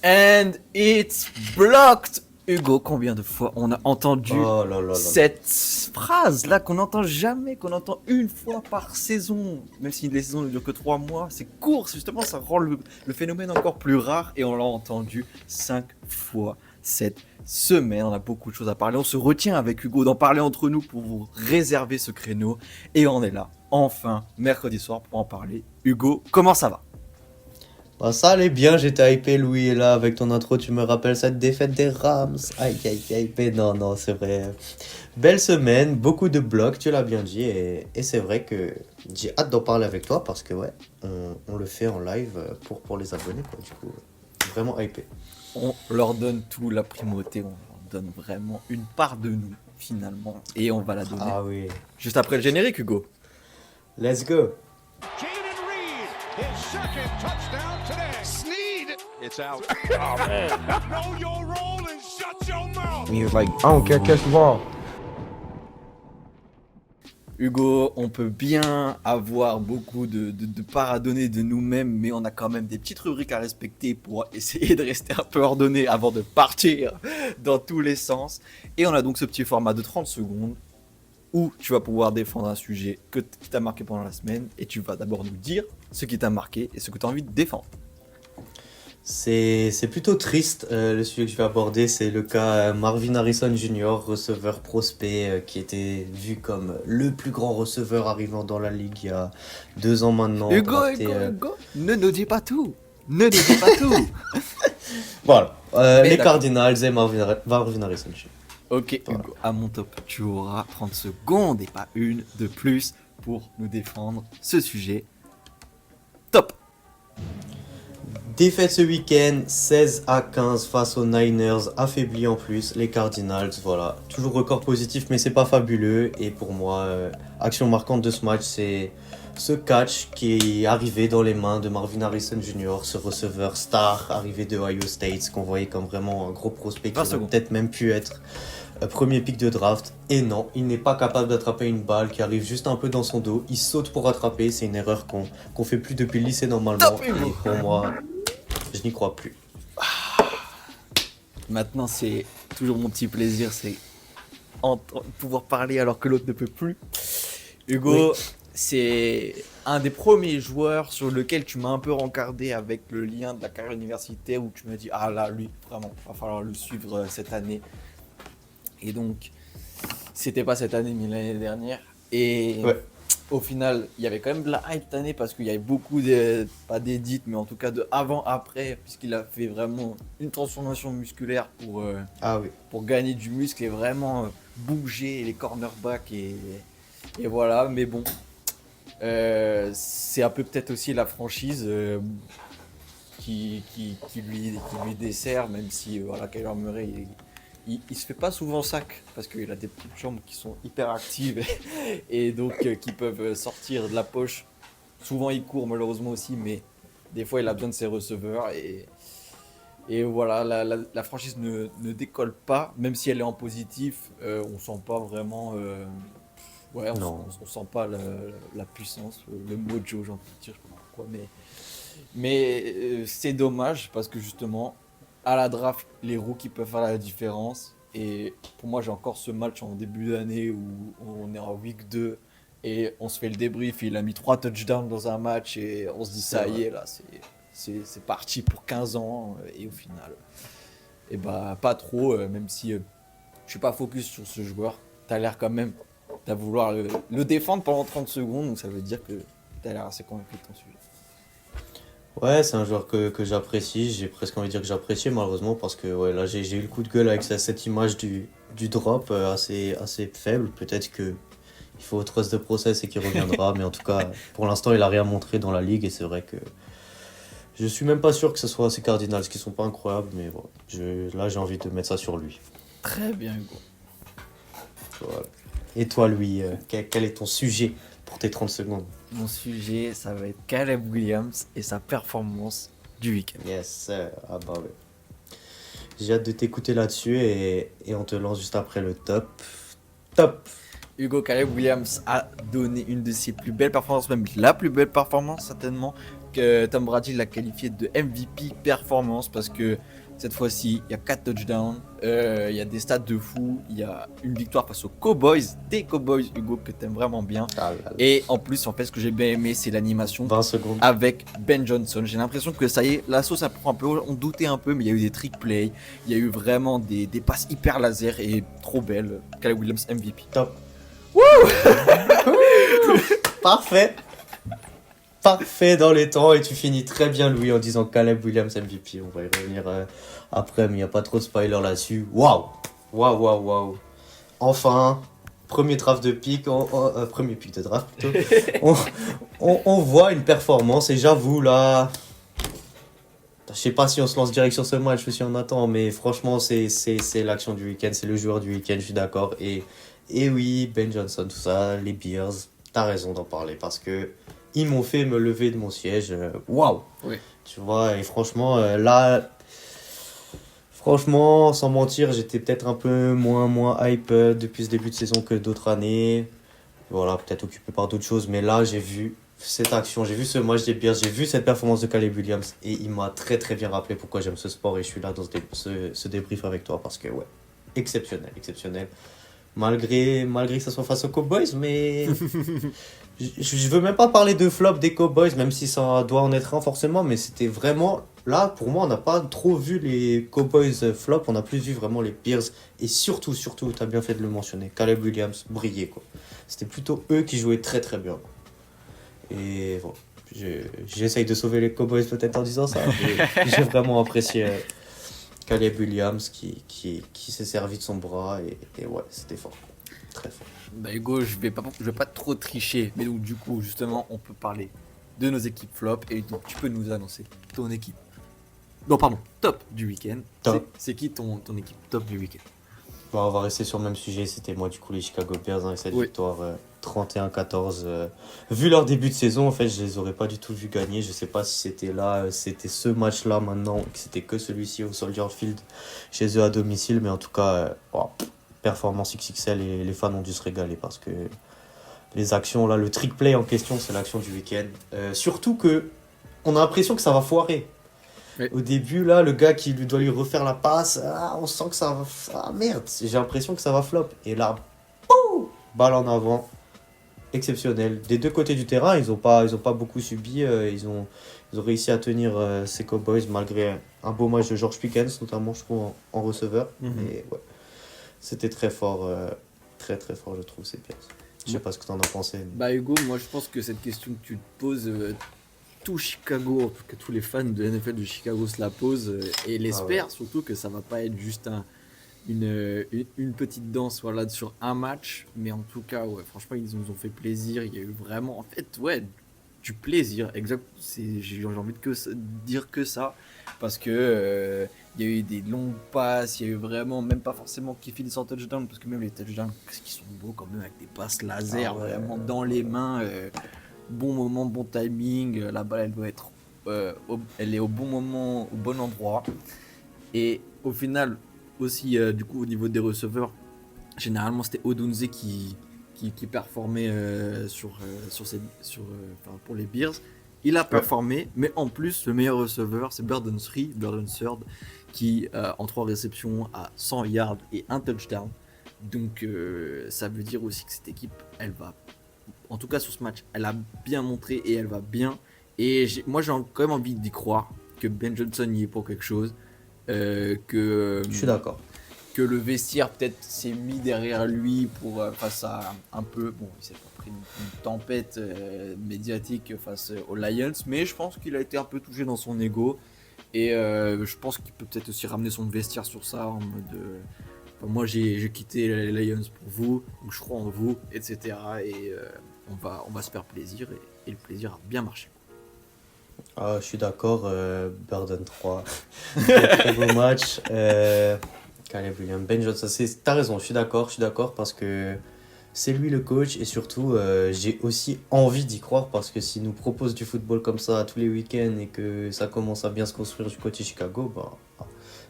And it's blocked. Hugo, combien de fois on a entendu Oh là là là là. cette phrase là qu'on n'entend jamais, qu'on entend une fois par saison, même si les saisons ne durent que 3 mois, c'est court, justement ça rend le phénomène encore plus rare et on l'a entendu 5 fois cette semaine. On a beaucoup de choses à parler, on se retient avec Hugo d'en parler entre nous pour vous réserver ce créneau et on est là, enfin, mercredi soir pour en parler. Hugo, comment ça va? Bah ça allait bien, j'étais hypé Louis et là avec ton intro tu me rappelles cette défaite des Rams. Aïe aïe aïe, mais non c'est vrai. Belle semaine, beaucoup de blocs, tu l'as bien dit et c'est vrai que j'ai hâte d'en parler avec toi parce que ouais, on le fait en live pour les abonnés quoi du coup. Vraiment hypé. On leur donne tout, la primauté, on leur donne vraiment une part de nous finalement et on va la donner Ah oui, juste après le générique, Hugo. let's go. Jaden Reed, his second touchdown today. Sneed. It's out. Oh, man. Know your role and shut your mouth. He was like, I don't care, catch the ball. Hugo, on peut bien avoir beaucoup de parts à donner de nous-mêmes, mais on a quand même des petites rubriques à respecter pour essayer de rester un peu ordonné avant de partir dans tous les sens. Et on a donc ce petit format de 30 secondes où tu vas pouvoir défendre un sujet qui t'a marqué pendant la semaine et tu vas d'abord nous dire ce qui t'a marqué et ce que tu as envie de défendre. C'est plutôt triste. Le sujet que je vais aborder, c'est le cas Marvin Harrison Jr., receveur prospect, qui était vu comme le plus grand receveur arrivant dans la ligue il y a 2 ans maintenant. Hugo, drafté, Hugo, ne nous dis pas tout. Ne nous dis pas tout. Voilà, Mais les d'accord. Cardinals et Marvin Harrison Jr. Ok, Hugo, à mon top, tu auras 30 secondes et pas une de plus pour nous défendre ce sujet. Top. Défaite ce week-end, 16-15 face aux Niners, affaibli en plus, les Cardinals, voilà. Toujours record positif, mais c'est pas fabuleux. Et pour moi, action marquante de ce match, c'est ce catch qui est arrivé dans les mains de Marvin Harrison Jr., ce receveur star arrivé de Ohio State, qu'on voyait comme vraiment un gros prospect qui 20 aurait secondes. peut-être même pu être premier pick de draft. Et non, il n'est pas capable d'attraper une balle qui arrive juste un peu dans son dos. Il saute pour attraper, c'est une erreur qu'on fait plus depuis le lycée normalement. Top, Hugo. Et pour moi, je n'y crois plus. Maintenant, c'est toujours mon petit plaisir, c'est pouvoir parler alors que l'autre ne peut plus. Hugo, c'est un des premiers joueurs sur lequel tu m'as un peu rencardé avec le lien de la carrière universitaire où tu m'as dit ah là, lui, vraiment, va falloir le suivre cette année. Et donc, c'était pas cette année, mais l'année dernière. Et Ouais. au final, il y avait quand même de la hype cette année parce qu'il y avait beaucoup pas d'édits, mais en tout cas de avant-après, puisqu'il a fait vraiment une transformation musculaire Ah oui. pour gagner du muscle et vraiment bouger les cornerbacks et voilà. Mais bon, c'est un peu peut-être aussi la franchise qui lui dessert, même si voilà, Kyler Murray, il se fait pas souvent sac parce qu'il a des petites jambes qui sont hyper actives et donc qui peuvent sortir de la poche. Souvent il court malheureusement aussi, mais des fois il a besoin de ses receveurs et voilà, la franchise ne décolle pas, même si elle est en positif, on sent pas vraiment, ouais, Non. on sent pas la puissance, le mojo, j'ai envie de dire, je sais pas pourquoi, mais c'est dommage parce que justement, à la draft, les rookies peuvent faire la différence. Et pour moi, j'ai encore ce match en début d'année où on est en week 2 et on se fait le débrief. Il a mis 3 touchdowns dans un match et on se dit ça y est, là, c'est parti pour 15 ans. Et au final, et bah, pas trop, même si je suis pas focus sur ce joueur. T'as l'air quand même de vouloir le défendre pendant 30 secondes, donc ça veut dire que t'as l'air assez convaincu de ton sujet. Ouais, c'est un joueur que j'apprécie. J'ai presque envie de dire que j'apprécie malheureusement parce que ouais, là j'ai eu le coup de gueule avec cette image du drop assez faible. Peut-être que il faut autre chose de process et qu'il reviendra. Mais en tout cas, pour l'instant, il a rien montré dans la ligue et c'est vrai que je suis même pas sûr que ce soit ces Cardinals qui sont pas incroyables. Mais bon, là j'ai envie de mettre ça sur lui. Très bien, Hugo. Voilà. Et toi, Louis, quel est ton sujet pour tes 30 secondes? Mon sujet, ça va être Caleb Williams et sa performance du week-end. Yes, sir. Ah bah ouais. J'ai hâte de t'écouter là-dessus et on te lance juste après le top. Top! Hugo, Caleb Williams a donné une de ses plus belles performances, même la plus belle performance certainement Tom Brady l'a qualifié de MVP performance parce que cette fois-ci, il y a 4 touchdowns, il y a des stats de fou, il y a une victoire face aux Cowboys, des Cowboys, Hugo, que t'aimes vraiment bien. Ah là là. Et en plus, en fait, ce que j'ai bien aimé, c'est l'animation 20 secondes. avec Ben Johnson. J'ai l'impression que ça y est, la sauce apprend un peu, on doutait un peu, mais il y a eu des trick plays, il y a eu vraiment des passes hyper laser et trop belles. Caleb Williams MVP. Top. Parfait. Parfait dans les temps et tu finis très bien Louis en disant Caleb Williams MVP. On va y revenir après, mais il n'y a pas trop de spoiler là-dessus. Waouh. Enfin, premier draft de pick, premier pick de draft plutôt. on voit une performance et j'avoue là, je sais pas si on se lance direct sur ce match ou si on attend, mais franchement c'est l'action du week-end, c'est le joueur du week-end, je suis d'accord. Et oui, Ben Johnson, tout ça, les Bears, t'as raison d'en parler parce que ils m'ont fait me lever de mon siège. Waouh! Oui. Tu vois, et franchement, là, franchement, sans mentir, j'étais peut-être un peu moins hype depuis ce début de saison que d'autres années. Voilà, peut-être occupé par d'autres choses, mais là, j'ai vu cette action, j'ai vu ce match des Bears, j'ai vu cette performance de Caleb Williams et il m'a très très bien rappelé pourquoi j'aime ce sport et je suis là dans ce débrief avec toi parce que, ouais, exceptionnel. Malgré que ça soit face aux Cowboys, mais je veux même pas parler de flop des Cowboys, même si ça doit en être un forcément, mais c'était vraiment, là, pour moi, on n'a pas trop vu les Cowboys flop, on a plus vu vraiment les Bears, et surtout, tu as bien fait de le mentionner, Caleb Williams brillait, quoi. C'était plutôt eux qui jouaient très très bien. Et bon, j'essaye de sauver les Cowboys peut-être en disant ça, mais j'ai vraiment apprécié Caleb Williams qui s'est servi de son bras et ouais, c'était fort. Très fort. Bah Hugo, je vais pas trop tricher, mais donc du coup, justement, on peut parler de nos équipes flop et donc tu peux nous annoncer ton équipe. Non, pardon, top du week-end. Top. C'est qui ton équipe top du week-end? Bon, on va rester sur le même sujet, c'était moi du coup les Chicago Bears avec cette victoire 31-14. Vu leur début de saison, en fait, je les aurais pas du tout vu gagner. Je sais pas si c'était là, c'était ce match-là maintenant, que c'était que celui-ci au Soldier Field chez eux à domicile, mais en tout cas, performance XXL et les fans ont dû se régaler parce que les actions là, le trick play en question, c'est l'action du week-end. Surtout que on a l'impression que ça va foirer. Oui. Au début, là, le gars qui doit lui refaire la passe, on sent que ça va... Ah merde, j'ai l'impression que ça va flop. Et là, boum, balle en avant, exceptionnel. Des deux côtés du terrain, ils ont pas beaucoup subi. Ils ont réussi à tenir ces Cowboys malgré un beau match de George Pickens, notamment, je trouve, en receveur. Et ouais, c'était très fort, très très fort, je trouve, ces Bears. Je sais pas ce que tu en as pensé. Mais... Bah Hugo, moi je pense que cette question que tu te poses, tout Chicago, en tout cas tous les fans de NFL de Chicago se la posent et l'espèrent surtout que ça va pas être juste une petite danse voilà, sur un match, mais en tout cas, ouais, franchement, ils nous ont fait plaisir. Il y a eu vraiment, en fait, ouais, du plaisir. Exact. J'ai envie de dire que ça, parce que il y a eu des longues passes, il y a eu vraiment, même pas forcément qui finissent en touchdown, parce que même les touchdowns qui sont beaux quand même avec des passes laser vraiment dans les mains. Bon moment, bon timing, la balle elle doit être elle est au bon moment, au bon endroit. Et au final, aussi du coup au niveau des receveurs, généralement c'était Odunze qui performait pour les Bears. Il a performé, mais en plus le meilleur receveur c'est Burden Third, qui en 3 réceptions a 100 yards et un touchdown. Donc ça veut dire aussi que cette équipe, elle va, en tout cas sur ce match, elle a bien montré et elle va bien. Et moi j'ai quand même envie d'y croire que Ben Johnson y est pour quelque chose. Je suis d'accord. Que le vestiaire peut-être s'est mis derrière lui pour face à un peu, bon, il s'est pas pris une tempête médiatique face aux Lions, mais je pense qu'il a été un peu touché dans son ego et je pense qu'il peut peut-être aussi ramener son vestiaire sur ça en mode moi j'ai quitté les Lions pour vous, donc je crois en vous, etc. Et on va se faire plaisir et le plaisir a bien marché. Ah, je suis d'accord, Burden 3, très beau match. Caleb Williams, Ben Johnson, t'as raison, je suis d'accord parce que c'est lui le coach et surtout j'ai aussi envie d'y croire parce que s'il nous propose du football comme ça tous les week-ends et que ça commence à bien se construire du côté Chicago,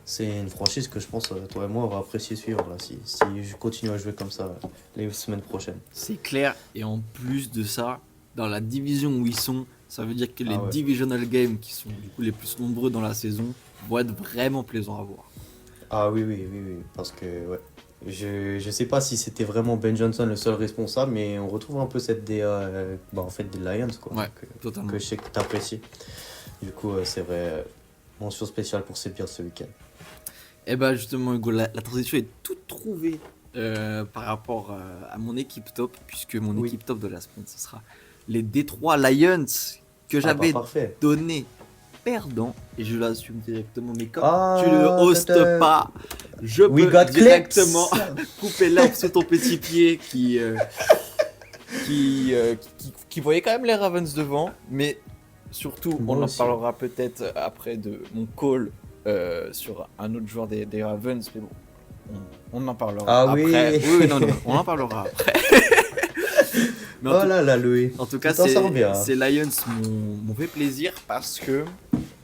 c'est une franchise que je pense toi et moi on va apprécier suivre là, si je continue à jouer comme ça les semaines prochaines. C'est clair, et en plus de ça, dans la division où ils sont, Ça veut dire que les Ah ouais. divisional games, qui sont du coup les plus nombreux dans la saison, vont être vraiment plaisants à voir. Ah oui, oui, oui, oui, parce que ouais. Je sais pas si c'était vraiment Ben Johnson le seul responsable, mais on retrouve un peu cette DA en fait des Lions quoi, Ouais, totalement. que je sais que t'apprécies. Du coup, c'est vrai, mention spéciale pour ces Bears ce week-end. Et bah justement Hugo, la transition est toute trouvée par rapport à mon équipe top, puisque mon Oui. équipe top de la semaine, ce sera les Detroit Lions, que j'avais Parfait. donné perdant, et je l'assume directement, mais comme Ah, tu ne hostes tata. pas, je We peux got directement clips. couper l'herbe sous ton petit pied qui voyait quand même les Ravens devant, mais surtout, Moi on en aussi. parlera peut-être après de mon call sur un autre joueur des Ravens, mais bon, on en parlera Ah après. oui. Oui, non, on en parlera après. Mais Oh là là, Louis. en tout cas, Tu t'en sors bien. ces Lions m'ont fait plaisir parce que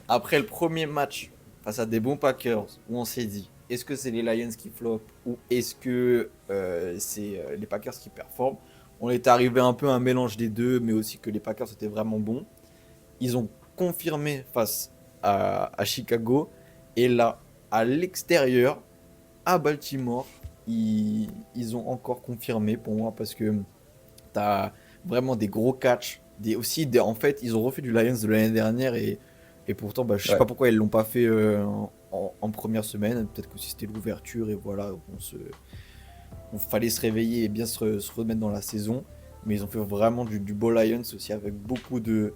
après le premier match face à des bons Packers, où on s'est dit, est-ce que c'est les Lions qui flopent ou est-ce que c'est les Packers qui performent? On est arrivé un peu à un mélange des deux, mais aussi que les Packers étaient vraiment bons. Ils ont confirmé face à Chicago, et là, à l'extérieur, à Baltimore, ils ont encore confirmé pour moi parce que t'as vraiment des gros catchs, en fait, ils ont refait du Lions de l'année dernière, et pourtant, bah, je sais Ouais. pas pourquoi ils l'ont pas fait en première semaine. Peut-être que c'était l'ouverture et voilà, on fallait se réveiller et bien se remettre dans la saison. Mais ils ont fait vraiment du beau Lions aussi, avec beaucoup de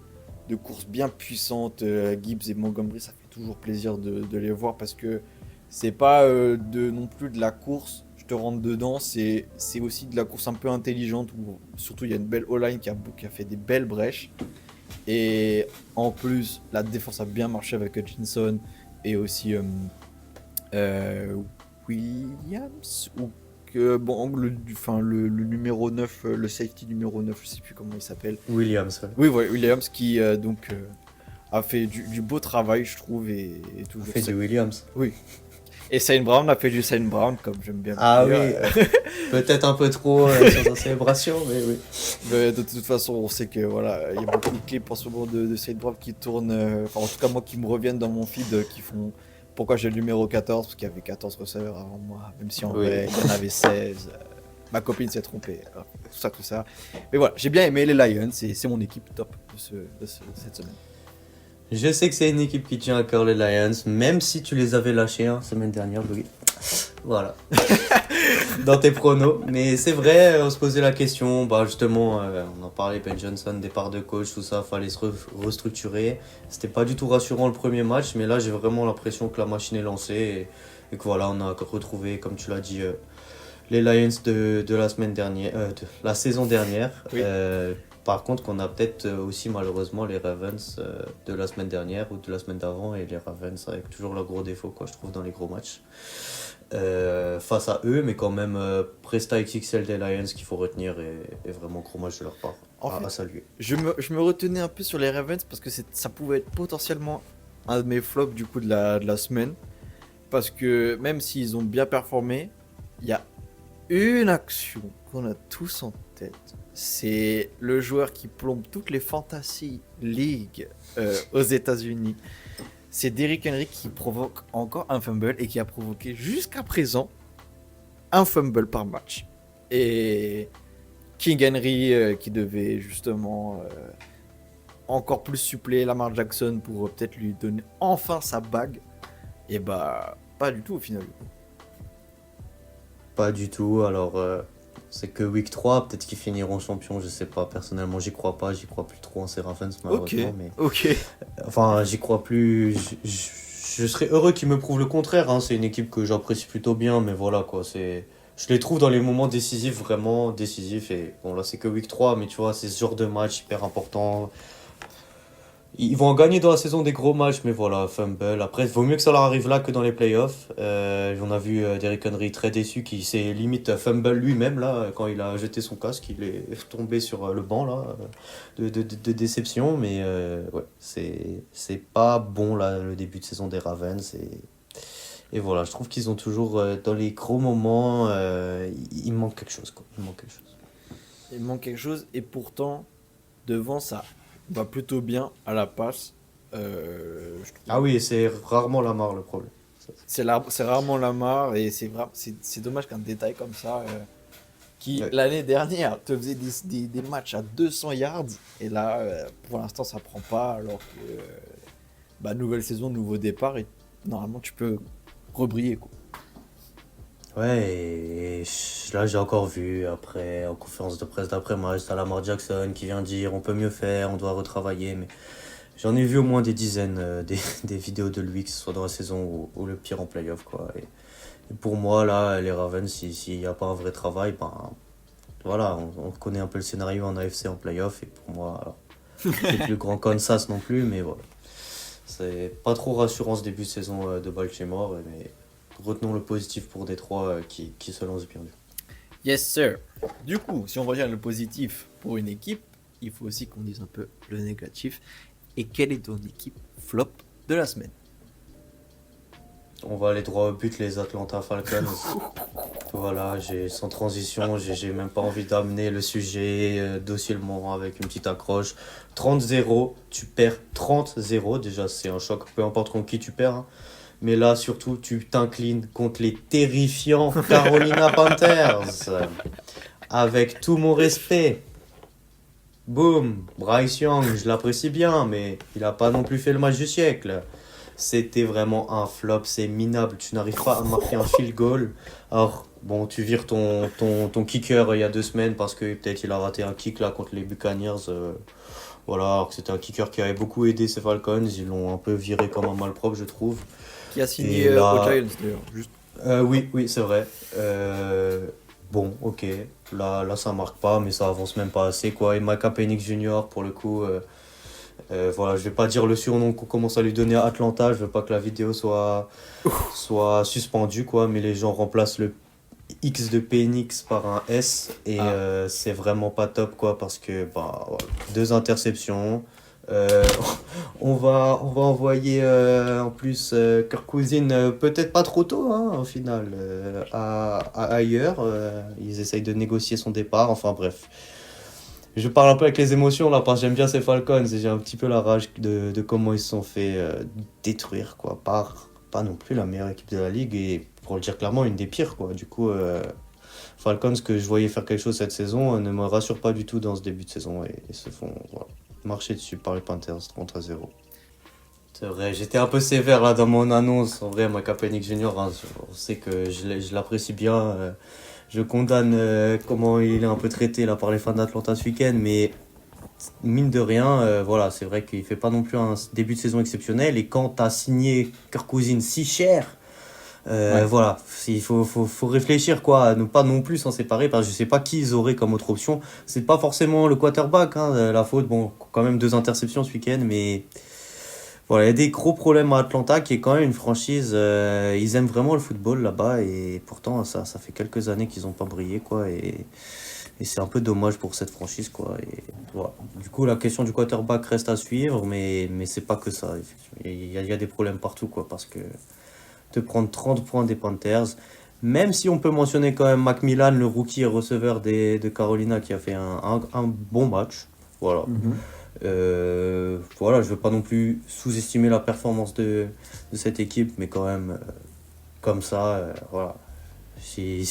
courses bien puissantes. Gibbs et Montgomery, ça fait toujours plaisir de les voir parce que c'est pas non plus de la course, je te rentre dedans, c'est aussi de la course un peu intelligente où surtout il y a une belle O-line qui a fait des belles brèches. Et en plus, la défense a bien marché avec Hutchinson et aussi Williams, ou que bon le numéro 9, le safety numéro 9, je sais plus comment il s'appelle. Williams. Ouais. Oui, ouais, Williams qui a fait du beau travail, je trouve, et On toujours fait du Williams. oui. Et Saint Brown a fait du Saint Brown, comme j'aime bien Ah dire. oui. Peut-être un peu trop sur sa célébration, mais oui. Mais de toute façon, on sait que voilà, il y a beaucoup de clips en ce moment de Saint Brown qui tournent, en tout cas moi qui me reviennent dans mon feed, qui font pourquoi j'ai le numéro 14, parce qu'il y avait 14 receveurs avant moi, même si en Oui. vrai il y en avait 16. Ma copine s'est trompée, tout ça. Mais voilà, j'ai bien aimé les Lions, et c'est mon équipe top de cette semaine. Je sais que c'est une équipe qui tient à cœur les Lions, même si tu les avais lâchés semaine dernière, Louis. Voilà. Dans tes pronos. Mais c'est vrai, on se posait la question. Bah justement, on en parlait, Ben Johnson, départ de coach, tout ça, fallait se restructurer. C'était pas du tout rassurant le premier match, mais là j'ai vraiment l'impression que la machine est lancée et que voilà, on a retrouvé, comme tu l'as dit, les Lions de la semaine dernière, de la saison dernière. Oui. Par contre, qu'on a peut-être aussi malheureusement les Ravens de la semaine dernière ou de la semaine d'avant, et les Ravens avec toujours leur gros défaut, quoi, je trouve, dans les gros matchs. Face à eux, mais quand même Presta XXL des Lions qu'il faut retenir, et vraiment gros match de leur part à saluer. Je me retenais un peu sur les Ravens parce que ça pouvait être potentiellement un de mes flops du coup de la semaine. Parce que même s'ils ont bien performé, il y a une action qu'on a tous en tête. C'est le joueur qui plombe toutes les Fantasy League aux États-Unis. C'est Derrick Henry qui provoque encore un fumble et qui a provoqué jusqu'à présent un fumble par match. Et King Henry qui devait justement encore plus suppléer Lamar Jackson pour peut-être lui donner enfin sa bague. Et bah pas du tout au final. Pas du tout, alors c'est que week 3, peut-être qu'ils finiront champions, je sais pas, personnellement j'y crois pas, j'y crois plus trop en ces Ravens malheureusement, mais Ok. enfin j'y crois plus, je serais heureux qu'ils me prouvent le contraire, c'est une équipe que j'apprécie plutôt bien, mais voilà quoi, je les trouve dans les moments décisifs, vraiment décisifs, et bon là c'est que week 3, mais tu vois, c'est ce genre de match hyper important. Ils vont en gagner dans la saison des gros matchs, mais voilà, fumble. Après, il vaut mieux que ça leur arrive là que dans les playoffs. On a vu Derrick Henry très déçu, qui s'est limite fumble lui-même, là, quand il a jeté son casque, il est tombé sur le banc, là, de déception. Mais ouais, c'est pas bon, là, le début de saison des Ravens. Et voilà, je trouve qu'ils ont toujours, dans les gros moments, il manque quelque chose, quoi. Il manque quelque chose. Il manque quelque chose, et pourtant, devant ça va plutôt bien à la passe. Je trouve. Ah oui, c'est rarement Lamar le problème. C'est rarement Lamar et c'est dommage qu'un détail comme ça, qui Ouais. l'année dernière te faisait des matchs à 200 yards et là, pour l'instant, ça prend pas alors que nouvelle saison, nouveau départ et normalement tu peux rebriller quoi. Ouais, là j'ai encore vu après, en conférence de presse d'après-match, t'as Lamar Jackson qui vient dire on peut mieux faire, on doit retravailler, mais j'en ai vu au moins des dizaines des vidéos de lui, que ce soit dans la saison ou le pire en playoff, quoi. Et pour moi, là, les Ravens, s'il n'y a pas un vrai travail, ben voilà, on connaît un peu le scénario en AFC en playoff, et pour moi, alors, c'est plus grand Kansas non plus, mais voilà. C'est pas trop rassurant ce début de saison de Baltimore, mais retenons le positif pour Détroit qui se lance bien. Yes sir. Du coup, si on revient le positif pour une équipe, il faut aussi qu'on dise un peu le négatif. Et quelle est ton équipe flop de la semaine? On va aller droit au but, les Atlanta Falcons. Voilà, sans transition, j'ai même pas envie d'amener le sujet docilement avec une petite accroche. 30-0, tu perds 30-0, déjà c'est un choc, peu importe contre qui tu perds. Hein. Mais là, surtout, tu t'inclines contre les terrifiants Carolina Panthers. Avec tout mon respect. Boom, Bryce Young, je l'apprécie bien, mais il a pas non plus fait le match du siècle. C'était vraiment un flop, c'est minable. Tu n'arrives pas à marquer un field goal. Alors, bon, tu vires ton kicker il y a 2 semaines parce que peut-être il a raté un kick là contre les Buccaneers. Voilà, alors que c'était un kicker qui avait beaucoup aidé ces Falcons. Ils l'ont un peu viré comme un malpropre, je trouve. Qui a signé Et là- aux Giants d'ailleurs. Juste. Oui, c'est vrai. Bon, ok. Là, ça marque pas, mais ça avance même pas assez, quoi. Et Micah Penix Jr., pour le coup, voilà, je vais pas dire le surnom qu'on commence à lui donner à Atlanta. Je veux pas que la vidéo soit suspendue, quoi. Mais les gens remplacent le X de Penix par un S. Et c'est vraiment pas top, quoi, parce que, bah, voilà, 2 interceptions. Euh, on va envoyer en plus Kirk Cousins peut-être pas trop tôt hein, au final ailleurs. Ils essayent de négocier son départ. Enfin bref, je parle un peu avec les émotions là parce que j'aime bien ces Falcons et j'ai un petit peu la rage de comment ils se sont fait détruire quoi par pas non plus la meilleure équipe de la ligue et pour le dire clairement une des pires quoi. Du coup Falcons que je voyais faire quelque chose cette saison ne me rassure pas du tout dans ce début de saison et se font voilà, marcher dessus par les Panthers 30-0. C'est vrai, j'étais un peu sévère là dans mon annonce. En vrai, Micah Penix Jr., hein, on sait que je l'apprécie bien. Je condamne comment il est un peu traité là par les fans d'Atlanta ce week-end, mais mine de rien, voilà, c'est vrai qu'il fait pas non plus un début de saison exceptionnel. Et quand t'as signé Kirk Cousins si cher, voilà, il faut réfléchir quoi, à ne pas non plus s'en séparer parce que je sais pas qui ils auraient comme autre option. C'est pas forcément le quarterback, hein, la faute. Bon, quand même 2 interceptions ce week-end, mais voilà, il y a des gros problèmes à Atlanta qui est quand même une franchise. Ils aiment vraiment le football là-bas et pourtant ça fait quelques années qu'ils ont pas brillé quoi et c'est un peu dommage pour cette franchise quoi. Et voilà. Du coup, la question du quarterback reste à suivre, mais c'est pas que ça. Il y a des problèmes partout quoi parce que de prendre 30 points des Panthers. Même si on peut mentionner quand même Macmillan, le rookie et receveur de Carolina, qui a fait un bon match. Voilà. Voilà, je ne veux pas non plus sous-estimer la performance de cette équipe, mais quand même, comme ça, voilà. Je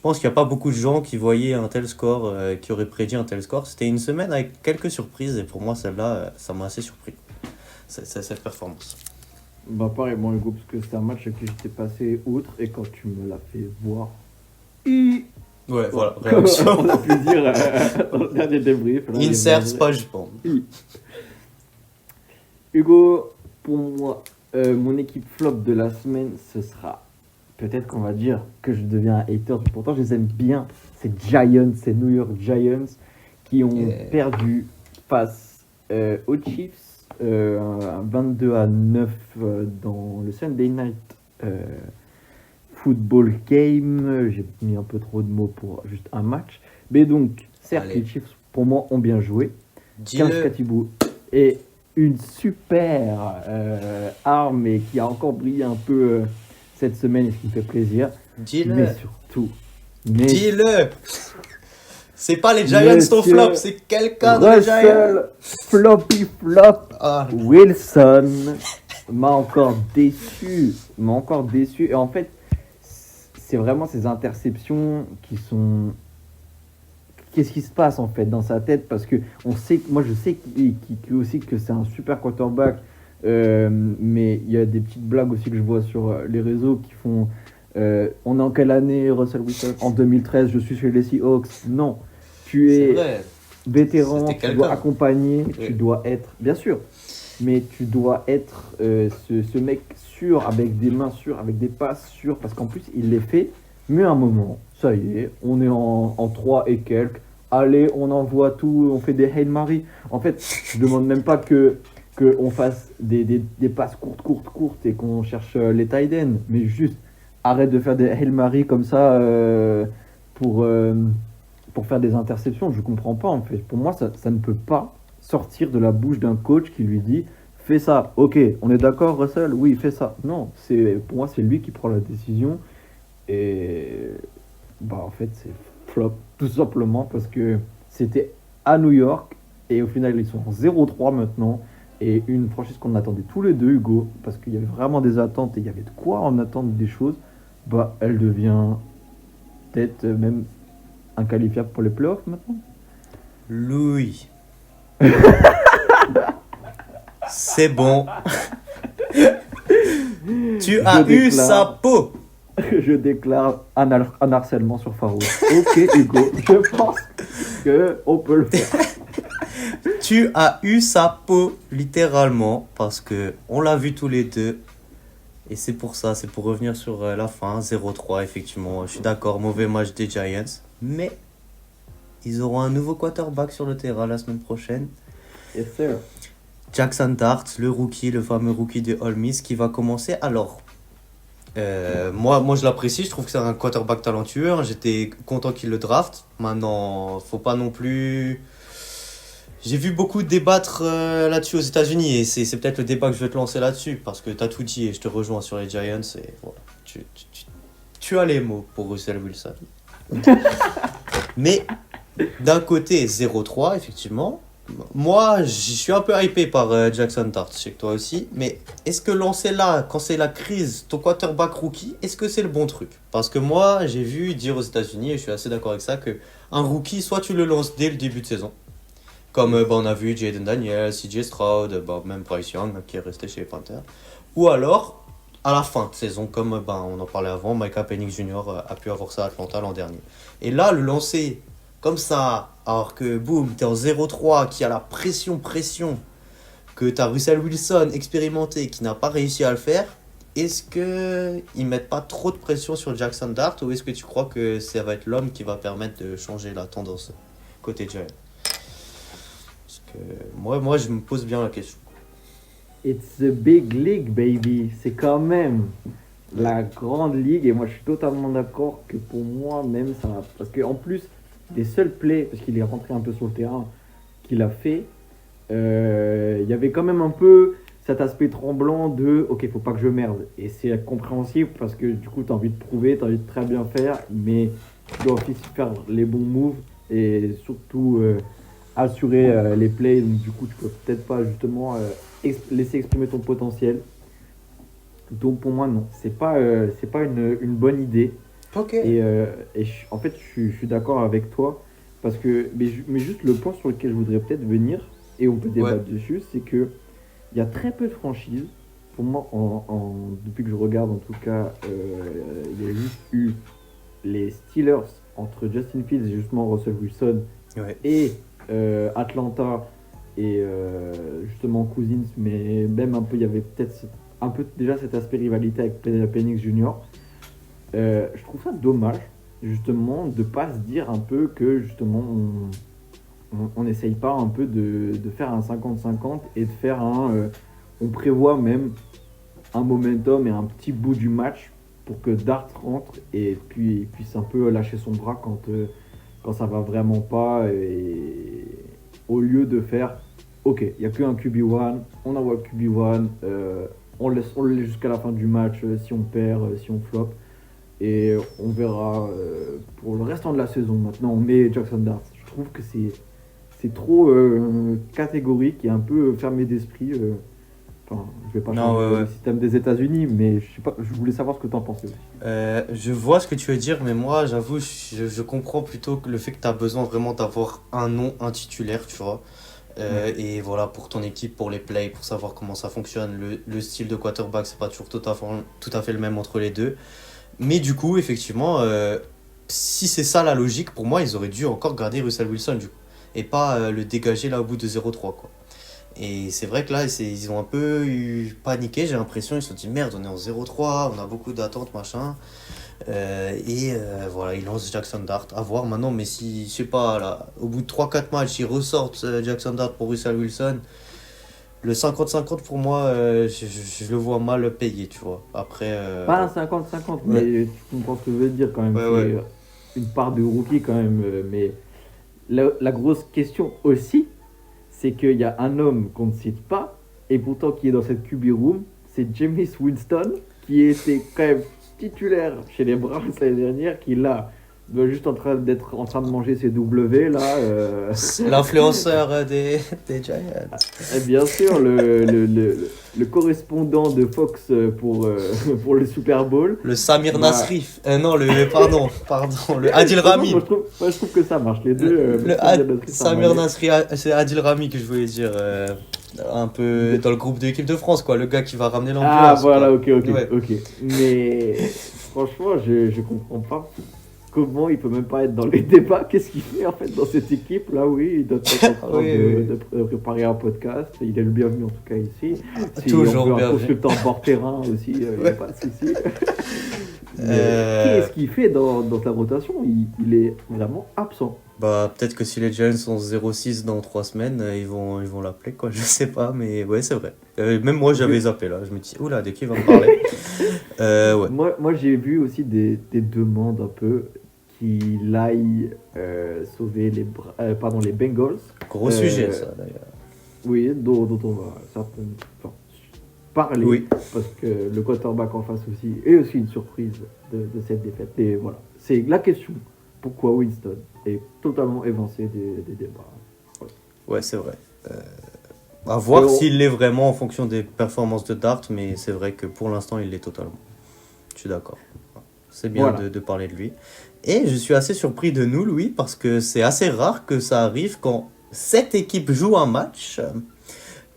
pense qu'il n'y a pas beaucoup de gens qui voyaient un tel score, qui auraient prédit un tel score. C'était une semaine avec quelques surprises, et pour moi, celle-là, ça m'a assez surpris, cette performance. Bah pareil, bon Hugo, parce que c'était un match que j'étais passé outre et quand tu me l'as fait voir, Ouais, voilà, comme réaction. on a pu dire dans le dernier débrief. là, Insert il y a- SpongeBob. Hugo, pour moi, mon équipe flop de la semaine, ce sera, peut-être qu'on va dire que je deviens un hater, pourtant je les aime bien, c'est Giants, c'est New York Giants, qui ont perdu face aux Chiefs, un 22-9 dans le Sunday Night Football Game. J'ai mis un peu trop de mots pour juste un match. Mais donc, certes, Allez. les Chiefs, pour moi, ont bien joué. 15 Dis-le. Katibou et une super arme et qui a encore brillé un peu cette semaine, et ce qui me fait plaisir. Dis-le. Mais surtout, Dis-le. C'est pas les Giants ton Monsieur flop, c'est quelqu'un de les Giants. Russell Floppy Flop Ah, Wilson m'a encore déçu. Et en fait, c'est vraiment ces interceptions qui sont. Qu'est-ce qui se passe en fait dans sa tête? Parce que moi je sais aussi que c'est un super quarterback, mais il y a des petites blagues aussi que je vois sur les réseaux qui font. On est en quelle année, Russell Wilson? En 2013, je suis chez les Seahawks. Non, tu c'est es vrai. vétéran, C'était tu quelqu'un. dois accompagner, Oui. tu dois être, bien sûr, mais tu dois être ce mec sûr, avec des mains sûres, avec des passes sûres, parce qu'en plus, il les fait, mais à un moment, ça y est, on est en 3 et quelques, allez, on envoie tout, on fait des Hail Mary. En fait, je demande même pas que on fasse des passes courtes, et qu'on cherche les tight ends, mais juste, arrête de faire des Hail Mary comme ça pour faire des interceptions. Je comprends pas en fait. Pour moi, ça ne peut pas sortir de la bouche d'un coach qui lui dit fais ça. Ok, on est d'accord, Russell? Oui, fais ça. Non, pour moi, c'est lui qui prend la décision. Et bah en fait, c'est flop tout simplement parce que c'était à New York et au final, ils sont en 0-3 maintenant. Et une franchise qu'on attendait tous les deux, Hugo, parce qu'il y avait vraiment des attentes et il y avait de quoi en attendre des choses, bah elle devient peut-être même inqualifiable pour les playoffs maintenant. Louis. C'est bon. Tu as Je eu déclare- sa peau. Je déclare un harcèlement sur Farouk. Ok Hugo, je pense qu'on peut le faire. Tu as eu sa peau, littéralement, parce que on l'a vu tous les deux. Et c'est pour ça, c'est pour revenir sur la fin, 0-3, effectivement. Je suis d'accord, mauvais match des Giants. Mais ils auront un nouveau quarterback sur le terrain la semaine prochaine. Yes sir. Jackson Dart, le rookie, le fameux rookie de Ole Miss, qui va commencer. Alors, moi je l'apprécie, je trouve que c'est un quarterback talentueux. Hein. J'étais content qu'il le draft. Maintenant, faut pas non plus. J'ai vu beaucoup débattre là-dessus aux États-Unis et c'est peut-être le débat que je vais te lancer là-dessus parce que tu as tout dit et je te rejoins sur les Giants et voilà, tu as les mots pour Russell Wilson. Mais d'un côté 0-3 effectivement, moi je suis un peu hypé par Jackson Dart, je sais que toi aussi, mais est-ce que lancer là quand c'est la crise ton quarterback rookie, est-ce que c'est le bon truc? Parce que moi j'ai vu dire aux États-Unis et je suis assez d'accord avec ça que un rookie soit tu le lances dès le début de saison. Comme on a vu Jaden Daniels, CJ Stroud, même Bryce Young qui est resté chez les Panthers. Ou alors, à la fin de saison, comme on en parlait avant, Micah Penix Jr. A pu avoir ça à Atlanta l'an dernier. Et là, le lancer comme ça, alors que boum, t'es en 0-3, qui a la pression, que t'as Russell Wilson expérimenté, qui n'a pas réussi à le faire, est-ce qu'ils mettent pas trop de pression sur Jackson Dart ou est-ce que tu crois que ça va être l'homme qui va permettre de changer la tendance côté Giants? Moi, je me pose bien la question. It's the big league, baby. C'est quand même la grande ligue. Et moi, je suis totalement d'accord que pour moi, même ça. Parce qu'en plus, des seuls plays, parce qu'il est rentré un peu sur le terrain, qu'il a fait, il y avait quand même un peu cet aspect tremblant de ok, faut pas que je merde. Et c'est compréhensible parce que du coup, tu as envie de prouver, tu as envie de très bien faire, mais tu dois aussi faire les bons moves et surtout. Assurer les plays, donc du coup tu peux peut-être pas justement laisser exprimer ton potentiel. Donc pour moi non, c'est pas une bonne idée. Ok. En fait je suis d'accord avec toi parce que mais juste le point sur lequel je voudrais peut-être venir et on peut débattre dessus, c'est que il y a très peu de franchises. Pour moi, depuis que je regarde en tout cas, il y a juste eu les Steelers entre Justin Fields et justement Russell Wilson et Atlanta et justement Cousins, mais même un peu, il y avait peut-être un peu déjà cet aspect rivalité avec Penix Jr. Je trouve ça dommage justement de pas se dire un peu que justement on n'essaye pas un peu de faire un 50-50 et de faire on prévoit même un momentum et un petit bout du match pour que Dart rentre et puis puisse un peu lâcher son bras quand ça va vraiment pas, et au lieu de faire ok, il n'y a qu'un QB1, on envoie le QB1, on le laisse jusqu'à la fin du match si on perd, si on flop. Et on verra pour le restant de la saison. Maintenant, on met Jackson Dart. Je trouve que c'est trop catégorique et un peu fermé d'esprit. Enfin, je vais pas Non, changer ouais. le système des États-Unis, mais je sais pas. Je voulais savoir ce que tu en pensais aussi. Je vois ce que tu veux dire, mais moi, j'avoue, je comprends plutôt que le fait que tu as besoin vraiment d'avoir un nom, un titulaire, tu vois. Et voilà, pour ton équipe, pour les plays, pour savoir comment ça fonctionne, le style de quarterback, c'est pas toujours tout à fait le même entre les deux. Mais du coup, effectivement, si c'est ça la logique, pour moi, ils auraient dû encore garder Russell Wilson, du coup. Et pas le dégager là au bout de 0-3, quoi. Et c'est vrai que là, ils ont un peu paniqué, j'ai l'impression. Ils se sont dit, merde, on est en 0-3, on a beaucoup d'attentes, machin. Voilà, ils lancent Jackson Dart. À voir maintenant, mais si, je sais pas, là, au bout de 3-4 matchs, ils ressortent Jackson Dart pour Russell Wilson. Le 50-50 pour moi, je le vois mal payé, tu vois. Après. Pas un 50-50, mais tu comprends ce que je veux dire quand même. Ouais, C'est ouais. une part de rookie quand même. Mais la grosse question aussi, c'est qu'il y a un homme qu'on ne cite pas, et pourtant qui est dans cette QB room, c'est Jameis Winston, qui était quand même titulaire chez les Browns l'année dernière, qui là doit juste d'être en train de manger ses W là. L'influenceur des Giants. Et bien sûr, le correspondant de Fox pour le Super Bowl. Le Samir Bah. Nasri. Non, pardon. Le Adil Rami. Moi, je trouve que ça marche. Les deux. Samir Nasri, c'est Adil Rami que je voulais dire. Un peu dans le groupe de l'équipe de France, quoi. Le gars qui va ramener l'ambiance. Ah, voilà, quoi. ok. Ouais. Mais franchement, je comprends pas comment il peut même pas être dans les débats. Qu'est-ce qu'il fait en fait dans cette équipe là? Oui, il doit être en train de préparer un podcast. Il est le bienvenu en tout cas ici. Si Toujours on veut un bienvenu. consultant hors terrain aussi, il n'y a pas de souci. Qu'est-ce qu'il fait dans la rotation? Il est vraiment absent. Bah, peut-être que si les Giants sont 0-6 dans 3 semaines, ils vont l'appeler, quoi. Je sais pas, mais ouais, c'est vrai. Même moi, j'avais zappé là. Je me dis, oula, de qui va me parler? Ouais. Moi j'ai vu aussi des demandes un peu qu'il aille sauver les Bengals. Gros sujet, ça, d'ailleurs. Oui, dont on va certainement parler. Oui. Parce que le quarterback en face aussi est aussi une surprise de cette défaite. Et voilà, c'est la question. Pourquoi Winston est totalement évincé des débats. Voilà. Ouais, c'est vrai. À voir s'il l'est vraiment en fonction des performances de Dart, mais c'est vrai que pour l'instant, il l'est totalement. Je suis d'accord. C'est bien Voilà. de parler de lui. Et je suis assez surpris de nous, Louis, parce que c'est assez rare que ça arrive quand 7 équipes jouent un match,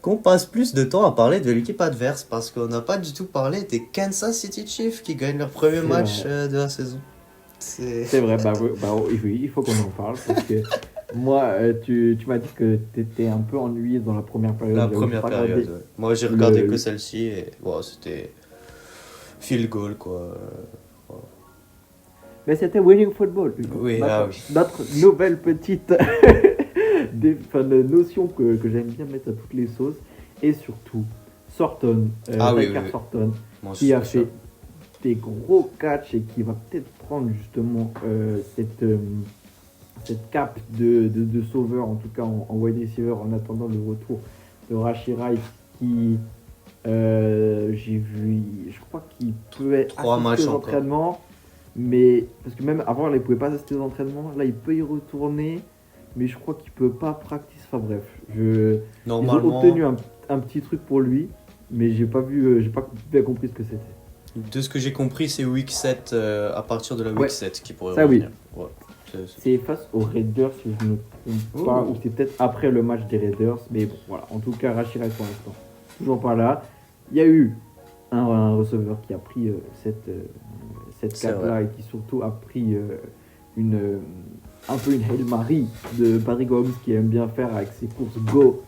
qu'on passe plus de temps à parler de l'équipe adverse, parce qu'on n'a pas du tout parlé des Kansas City Chiefs qui gagnent leur premier match de la saison. C'est vrai, oui, il faut qu'on en parle parce que moi, tu m'as dit que tu étais un peu ennuyé dans la première période. La première période, ouais. Moi, j'ai regardé que celle-ci et bon, c'était field goal, quoi. Mais c'était winning football. Oui, Notre nouvelle petite notion que j'aime bien mettre à toutes les sauces. Et surtout, Thornton, Thornton, qui a fait des gros catchs et qui va peut-être prendre justement cette cape de sauveur, en tout cas en wide receiver, en attendant le retour de Rashee Rice qui, j'ai vu, je crois qu'il peut assister aux entraînements, mais parce que même avant, là, il pouvait pas assister aux entraînements, là, il peut y retourner, mais je crois qu'il peut pas practice. Enfin bref, normalement, ils ont obtenu un petit truc pour lui, mais j'ai pas bien compris ce que c'était. De ce que j'ai compris, c'est week 7, à partir de la week 7 qui pourrait ça revenir. Oui. Ouais, c'est face aux Raiders, si je ne me trompe pas, ou c'est peut-être après le match des Raiders, mais bon, voilà. En tout cas, Rashee Rice pour l'instant, toujours pas là. Il y a eu un receveur qui a pris cette cape-là et qui surtout a pris un peu une Hail Mary de Patrick Mahomes qui aime bien faire avec ses courses go,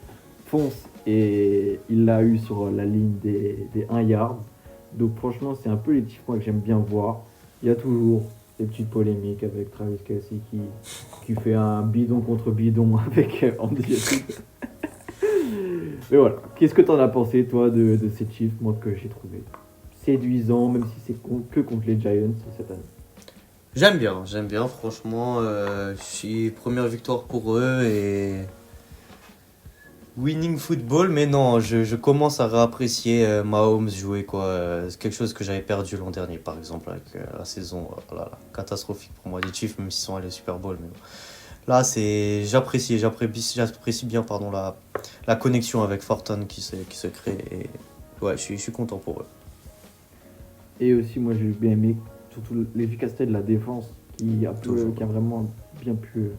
fonce, et il l'a eu sur la ligne des 1 yard. Donc franchement, c'est un peu les petits points que j'aime bien voir. Il y a toujours des petites polémiques avec Travis Kelce qui fait un bidon contre bidon avec Andy Dalton. Mais voilà, qu'est-ce que t'en as pensé toi de ces Chiefs, moi que j'ai trouvé séduisant, même si c'est que contre les Giants cette année? J'aime bien, franchement. Première victoire pour eux et Winning football, mais non, je commence à réapprécier Mahomes jouer, quoi. C'est quelque chose que j'avais perdu l'an dernier, par exemple, avec la saison oh là là, catastrophique pour moi des Chiefs, même s'ils sont allés au Super Bowl. Mais bon. Là, j'apprécie bien pardon, la connexion avec Fortin qui se crée. Et ouais, je suis content pour eux. Et aussi, moi, j'ai bien aimé surtout l'efficacité de la défense Toujours. qui a vraiment bien pu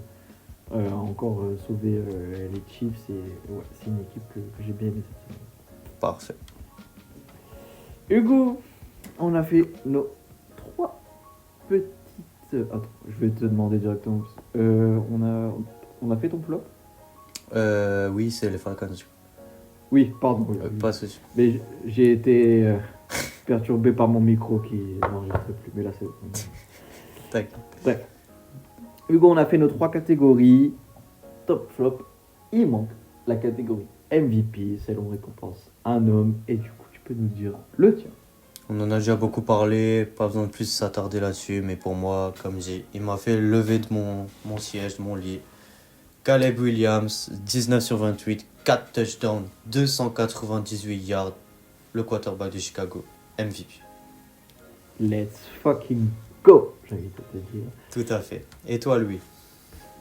encore sauver les Chiefs. Et ouais, c'est une équipe que j'ai bien aimée cette saison. Parfait. Hugo, on a fait nos 3 petites. Attends, je vais te demander directement. On a fait ton flop? Oui, c'est les Falcons. Oui, pardon. Oui, oui. Pas de souci. Mais j'ai été perturbé par mon micro qui n'enregistre plus. Mais là, c'est bon. Tac. Bref. Hugo, on a fait nos 3 catégories. Top flop. Il manque la catégorie MVP, celle où on récompense un homme. Et du coup, tu peux nous dire le tien. On en a déjà beaucoup parlé, pas besoin de plus s'attarder là-dessus, mais pour moi, comme dit, il m'a fait lever de mon siège, de mon lit. Caleb Williams, 19 sur 28, 4 touchdowns, 298 yards, le quarterback de Chicago, MVP. Let's fucking go, j'ai envie de te dire. Tout à fait. Et toi, Louis?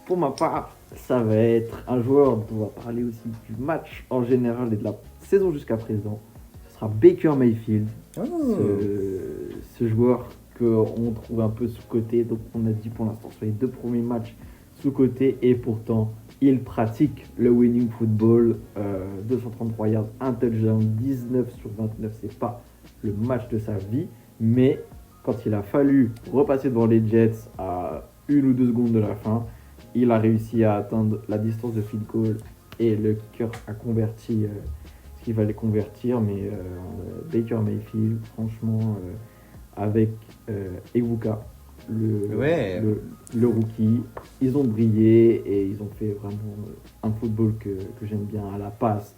Pour ma part, ça va être un joueur dont on va parler aussi du match en général et de la saison jusqu'à présent. Ce sera Baker Mayfield, ce joueur qu'on trouve un peu sous-coté. Donc on a dit pour l'instant sur les 2 premiers matchs sous-coté et pourtant il pratique le winning football. 233 yards, un touchdown, 19 sur 29, c'est pas le match de sa vie. Mais quand il a fallu repasser devant les Jets à 1 ou 2 secondes de la fin, il a réussi à atteindre la distance de field goal et le kicker a converti ce qu'il fallait convertir. Mais Baker Mayfield, franchement, avec Ebuka, le rookie, ils ont brillé et ils ont fait vraiment un football que j'aime bien, à la passe,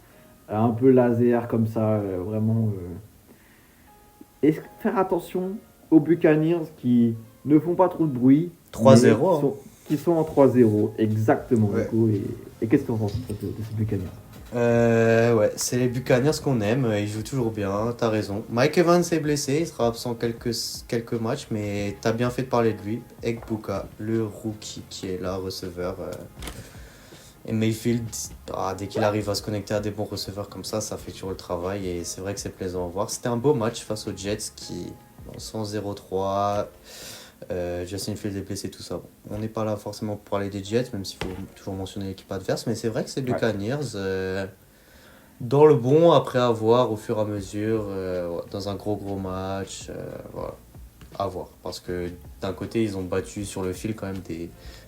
un peu laser comme ça, vraiment. Et faire attention aux Buccaneers qui ne font pas trop de bruit. 3-0. Qui sont en 3-0, exactement. Ouais. Nico. Et qu'est-ce que tu en penses de ces Buccaneers? Ouais, c'est les Buccaneers qu'on aime, ils jouent toujours bien, t'as raison. Mike Evans est blessé, il sera absent quelques matchs, mais t'as bien fait de parler de lui. Ekbuka, le rookie qui est là, receveur. Et Mayfield, dès qu'il arrive à se connecter à des bons receveurs comme ça fait toujours le travail et c'est vrai que c'est plaisant à voir. C'était un beau match face aux Jets qui sont 0-3. Justin Fields est blessé, tout ça. Bon, on n'est pas là forcément pour parler des Jets, même s'il faut toujours mentionner l'équipe adverse, mais c'est vrai que c'est Buccaneers dans le bon après avoir au fur et à mesure dans un gros match. Voilà, à voir. Parce que d'un côté, ils ont battu sur le fil quand même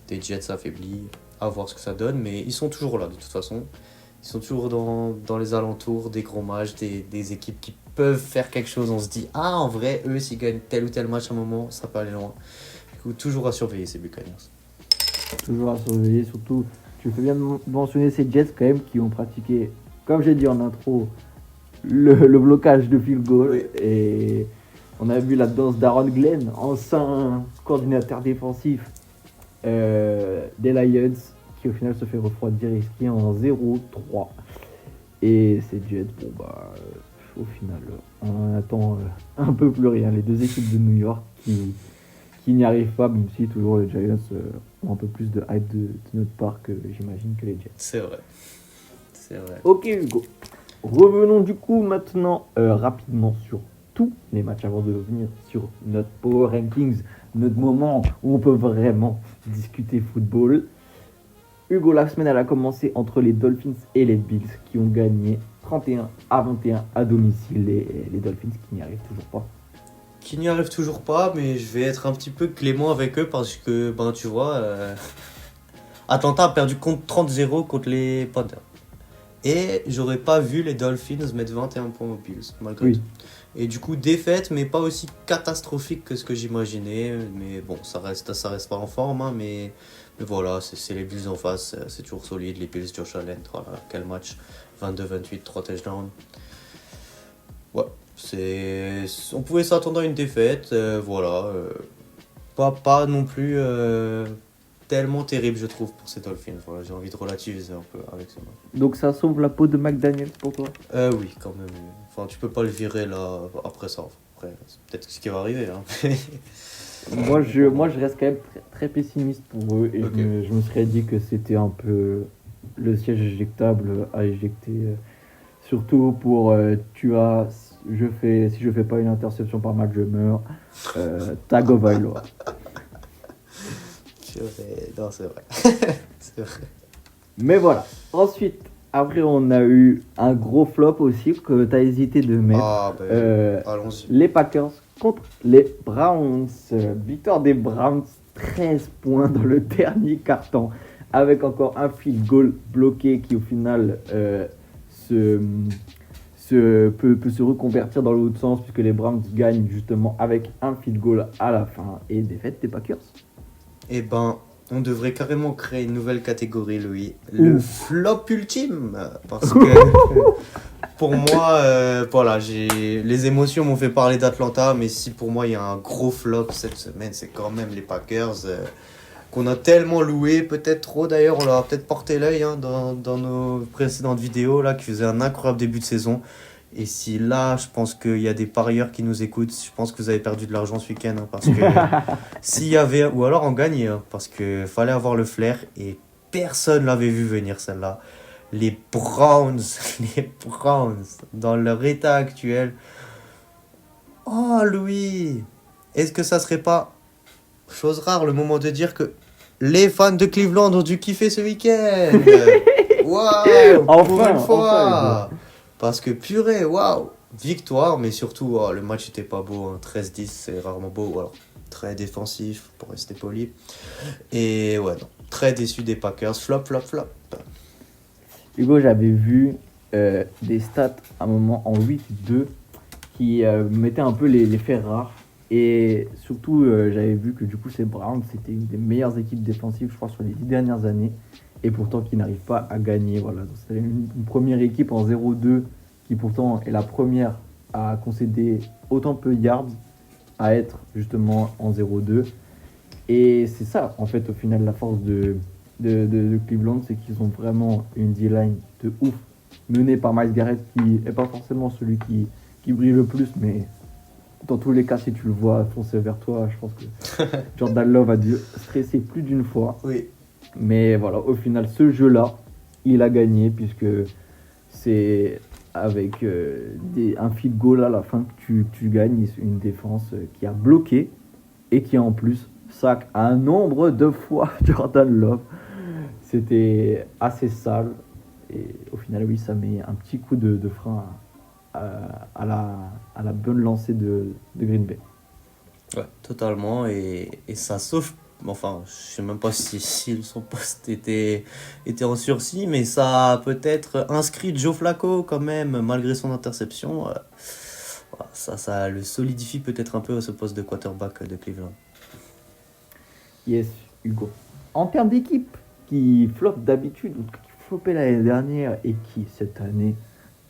des Jets affaiblis. À voir ce que ça donne, mais ils sont toujours là de toute façon. Ils sont toujours dans les alentours des gros matchs, des équipes qui peuvent faire quelque chose. On se dit, en vrai, eux, s'ils gagnent tel ou tel match à un moment, ça peut aller loin. Du coup, toujours à surveiller ces Buccaneers. Toujours à surveiller, surtout, tu fais bien de mentionner ces Jets quand même qui ont pratiqué, comme j'ai dit en intro, le blocage de field goal. Oui. Et on a vu la danse d'Aaron Glenn, ancien coordinateur défensif des Lions, qui au final se fait refroidir et qui est en 0-3. Et ces Jets, au final, on en attend un peu plus rien. Les 2 équipes de New York qui n'y arrivent pas, même si toujours les Giants ont un peu plus de hype de notre part que j'imagine que les Jets. C'est vrai. Ok Hugo, revenons du coup maintenant rapidement sur tous les matchs avant de revenir sur notre Power Rankings, notre moment où on peut vraiment discuter football. Hugo, la semaine elle a commencé entre les Dolphins et les Bills qui ont gagné 31-21 à domicile. Les Dolphins qui n'y arrivent toujours pas. Qui n'y arrivent toujours pas, mais je vais être un petit peu clément avec eux parce que, tu vois, Atlanta a perdu contre 30-0 contre les Panthers. Et j'aurais pas vu les Dolphins mettre 21 points aux Bills, malgré tout. Et du coup, défaite, mais pas aussi catastrophique que ce que j'imaginais. Mais bon, ça reste pas en forme, hein, mais voilà, c'est les Bills en face, c'est toujours solide. Les Bills, Josh Allen, voilà, quel match, 22-28, 3 touchdowns. Ouais, on pouvait s'attendre à une défaite, voilà. Pas non plus tellement terrible, je trouve, pour ces Dolphins. Voilà, j'ai envie de relativiser un peu avec ce match. Donc ça sauve la peau de McDaniel pour toi. Oui, quand même. Enfin, tu peux pas le virer là après ça. Après, c'est peut-être ce qui va arriver. Hein. Moi, je reste quand même très, très pessimiste pour eux et Ok. je me serais dit que c'était un peu le siège éjectable à éjecter. Surtout pour si je fais pas une interception par match, je meurs. Tagovailoa. Non, c'est vrai. C'est vrai. Mais voilà. Ensuite, après, on a eu un gros flop aussi que tu as hésité de mettre. Ah, ben, Euh, allons-y. Les Packers contre les Browns. Victoire des Browns, 13 points dans le dernier quart-temps, avec encore un field goal bloqué qui au final peut se reconvertir dans l'autre sens puisque les Browns gagnent justement avec un field goal à la fin et défaite des Packers. Eh ben, on devrait carrément créer une nouvelle catégorie, Louis. Le flop ultime. Parce que pour moi, voilà, les émotions m'ont fait parler d'Atlanta, mais si pour moi il y a un gros flop cette semaine, c'est quand même les Packers. Qu'on a tellement loué, peut-être trop d'ailleurs, on leur a peut-être porté l'œil hein, dans nos précédentes vidéos, là, qui faisaient un incroyable début de saison. Et si là, je pense qu'il y a des parieurs qui nous écoutent, je pense que vous avez perdu de l'argent ce week-end. Hein, parce que s'il y avait, ou alors en gagner, hein, parce qu'il fallait avoir le flair et personne l'avait vu venir celle-là. Les Browns, dans leur état actuel. Oh Louis, est-ce que ça serait pas, chose rare, le moment de dire que les fans de Cleveland ont dû kiffer ce week-end? Waouh, pour Enfin, une fois. enfin. Parce que purée, waouh, victoire, mais surtout, le match était pas beau, hein, 13-10, c'est rarement beau, alors très défensif, pour rester poli. Et ouais, non, très déçu des Packers, flop. Hugo, j'avais vu des stats à un moment en 8-2 qui mettaient un peu les faits rares. Et surtout, j'avais vu que du coup, ces Browns, c'était une des meilleures équipes défensives, je crois, sur les 10 dernières années. Et pourtant, qui n'arrivent pas à gagner. Voilà. Donc, c'est une première équipe en 0-2 qui pourtant est la première à concéder autant peu de yards, à être justement en 0-2. Et c'est ça, en fait, au final, la force de Cleveland, c'est qu'ils ont vraiment une D-line de ouf, menée par Myles Garrett, qui n'est pas forcément celui qui brille le plus, mais dans tous les cas, si tu le vois foncer vers toi, je pense que Jordan Love a dû stresser plus d'une fois. Oui. Mais voilà, au final, ce jeu-là, il a gagné, puisque c'est avec un field goal à la fin que tu gagnes, une défense qui a bloqué et qui en plus sac un nombre de fois Jordan Love. C'était assez sale et au final oui ça met un petit coup de frein à la bonne lancée de Green Bay. Ouais, totalement, et ça sauve, enfin, je sais même pas si son poste était en sursis, mais ça a peut-être inscrit Joe Flacco quand même, malgré son interception. Voilà, ça le solidifie peut-être un peu à ce poste de quarterback de Cleveland. Yes, Hugo. En termes d'équipe qui floppe d'habitude, ou qui floppait l'année dernière et qui cette année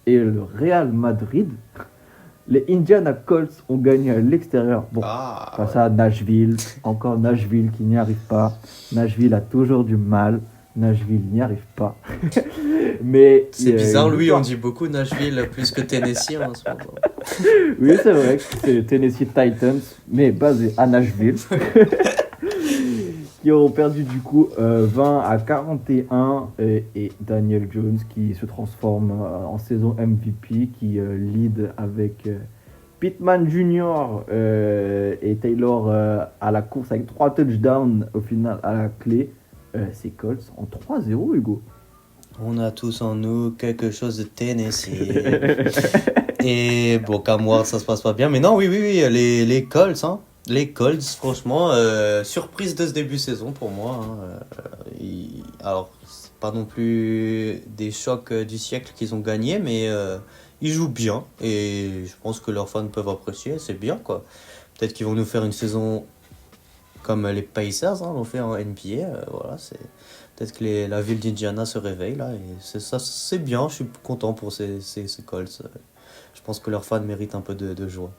est le Real Madrid, les Indiana Colts ont gagné à l'extérieur. Bon, face à Nashville, encore Nashville qui n'y arrive pas. Nashville a toujours du mal. Nashville n'y arrive pas. Mais C'est bizarre, Louis, on dit beaucoup Nashville plus que Tennessee en ce moment. Oui, c'est vrai que c'est Tennessee Titans, mais basé à Nashville. Qui ont perdu du coup 20-41 et Daniel Jones qui se transforme en saison MVP, qui lead avec Pittman Jr. Et Taylor à la course avec 3 touchdowns au final à la clé. C'est Colts en 3-0, Hugo. On a tous en nous quelque chose de Tennessee. Et bon, qu'à moi, ça se passe pas bien. Mais non, oui, les Colts, hein. Les Colts, franchement, surprise de ce début de saison pour moi. Hein. Alors, c'est pas non plus des chocs du siècle qu'ils ont gagné, mais ils jouent bien. Et je pense que leurs fans peuvent apprécier. C'est bien, quoi. Peut-être qu'ils vont nous faire une saison comme les Pacers l'ont fait en NBA. Voilà, c'est... Peut-être que la ville d'Indiana se réveille, là. Et c'est bien, je suis content pour ces Colts. Je pense que leurs fans méritent un peu de joie.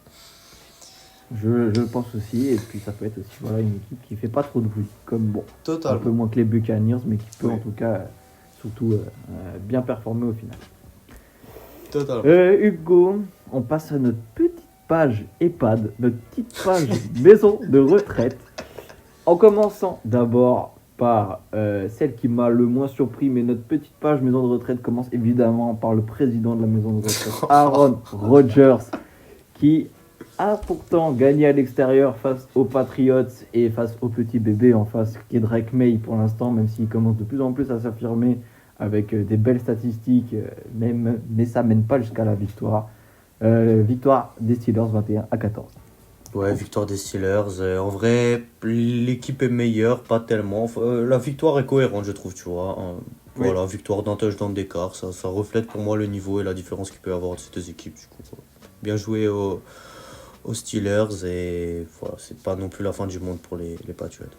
Je pense aussi, et puis ça peut être aussi voilà, une équipe qui fait pas trop de bruit, comme bon, un peu Totalement. moins que les Buccaneers, mais qui peut Oui. en tout cas surtout bien performer au final. Totalement. Hugo, on passe à notre petite page EHPAD, notre petite page maison de retraite. En commençant d'abord par celle qui m'a le moins surpris, mais notre petite page maison de retraite commence évidemment par le président de la maison de retraite, Aaron Rodgers, qui a pourtant gagné à l'extérieur face aux Patriots et face au petit bébé en face qui est Drake May pour l'instant, même s'il commence de plus en plus à s'affirmer avec des belles statistiques, mais ça mène pas jusqu'à la victoire. Victoire des Steelers 21-14. Ouais, victoire des Steelers. En vrai, l'équipe est meilleure, pas tellement. Enfin, la victoire est cohérente, je trouve, tu vois. Oui. Voilà, victoire d'un touchdown d'écart. Ça reflète pour moi le niveau et la différence qu'il peut y avoir entre ces deux équipes. Du coup, voilà. Bien joué aux Steelers et voilà, c'est pas non plus la fin du monde pour les Patriots.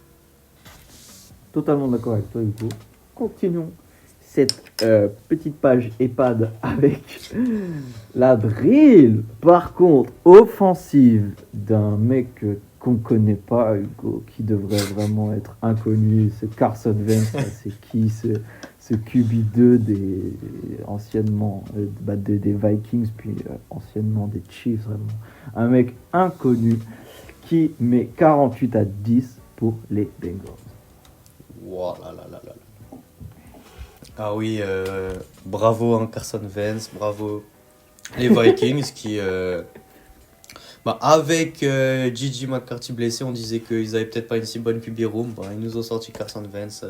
Totalement d'accord avec toi, Hugo. Continuons cette petite page EHPAD avec la drill, par contre, offensive d'un mec qu'on ne connaît pas, Hugo, qui devrait vraiment être inconnu. Ce Carson Wentz, là, c'est qui ce QB2 anciennement des Vikings, puis anciennement des Chiefs, vraiment. Un mec inconnu qui met 48-10 pour les Bengals. Wow, là, là, là, là. Ah oui, bravo hein, Carson Wentz, bravo les Vikings qui, avec Gigi McCarthy blessé, on disait qu'ils avaient peut-être pas une si bonne QB room. Ils nous ont sorti Carson Wentz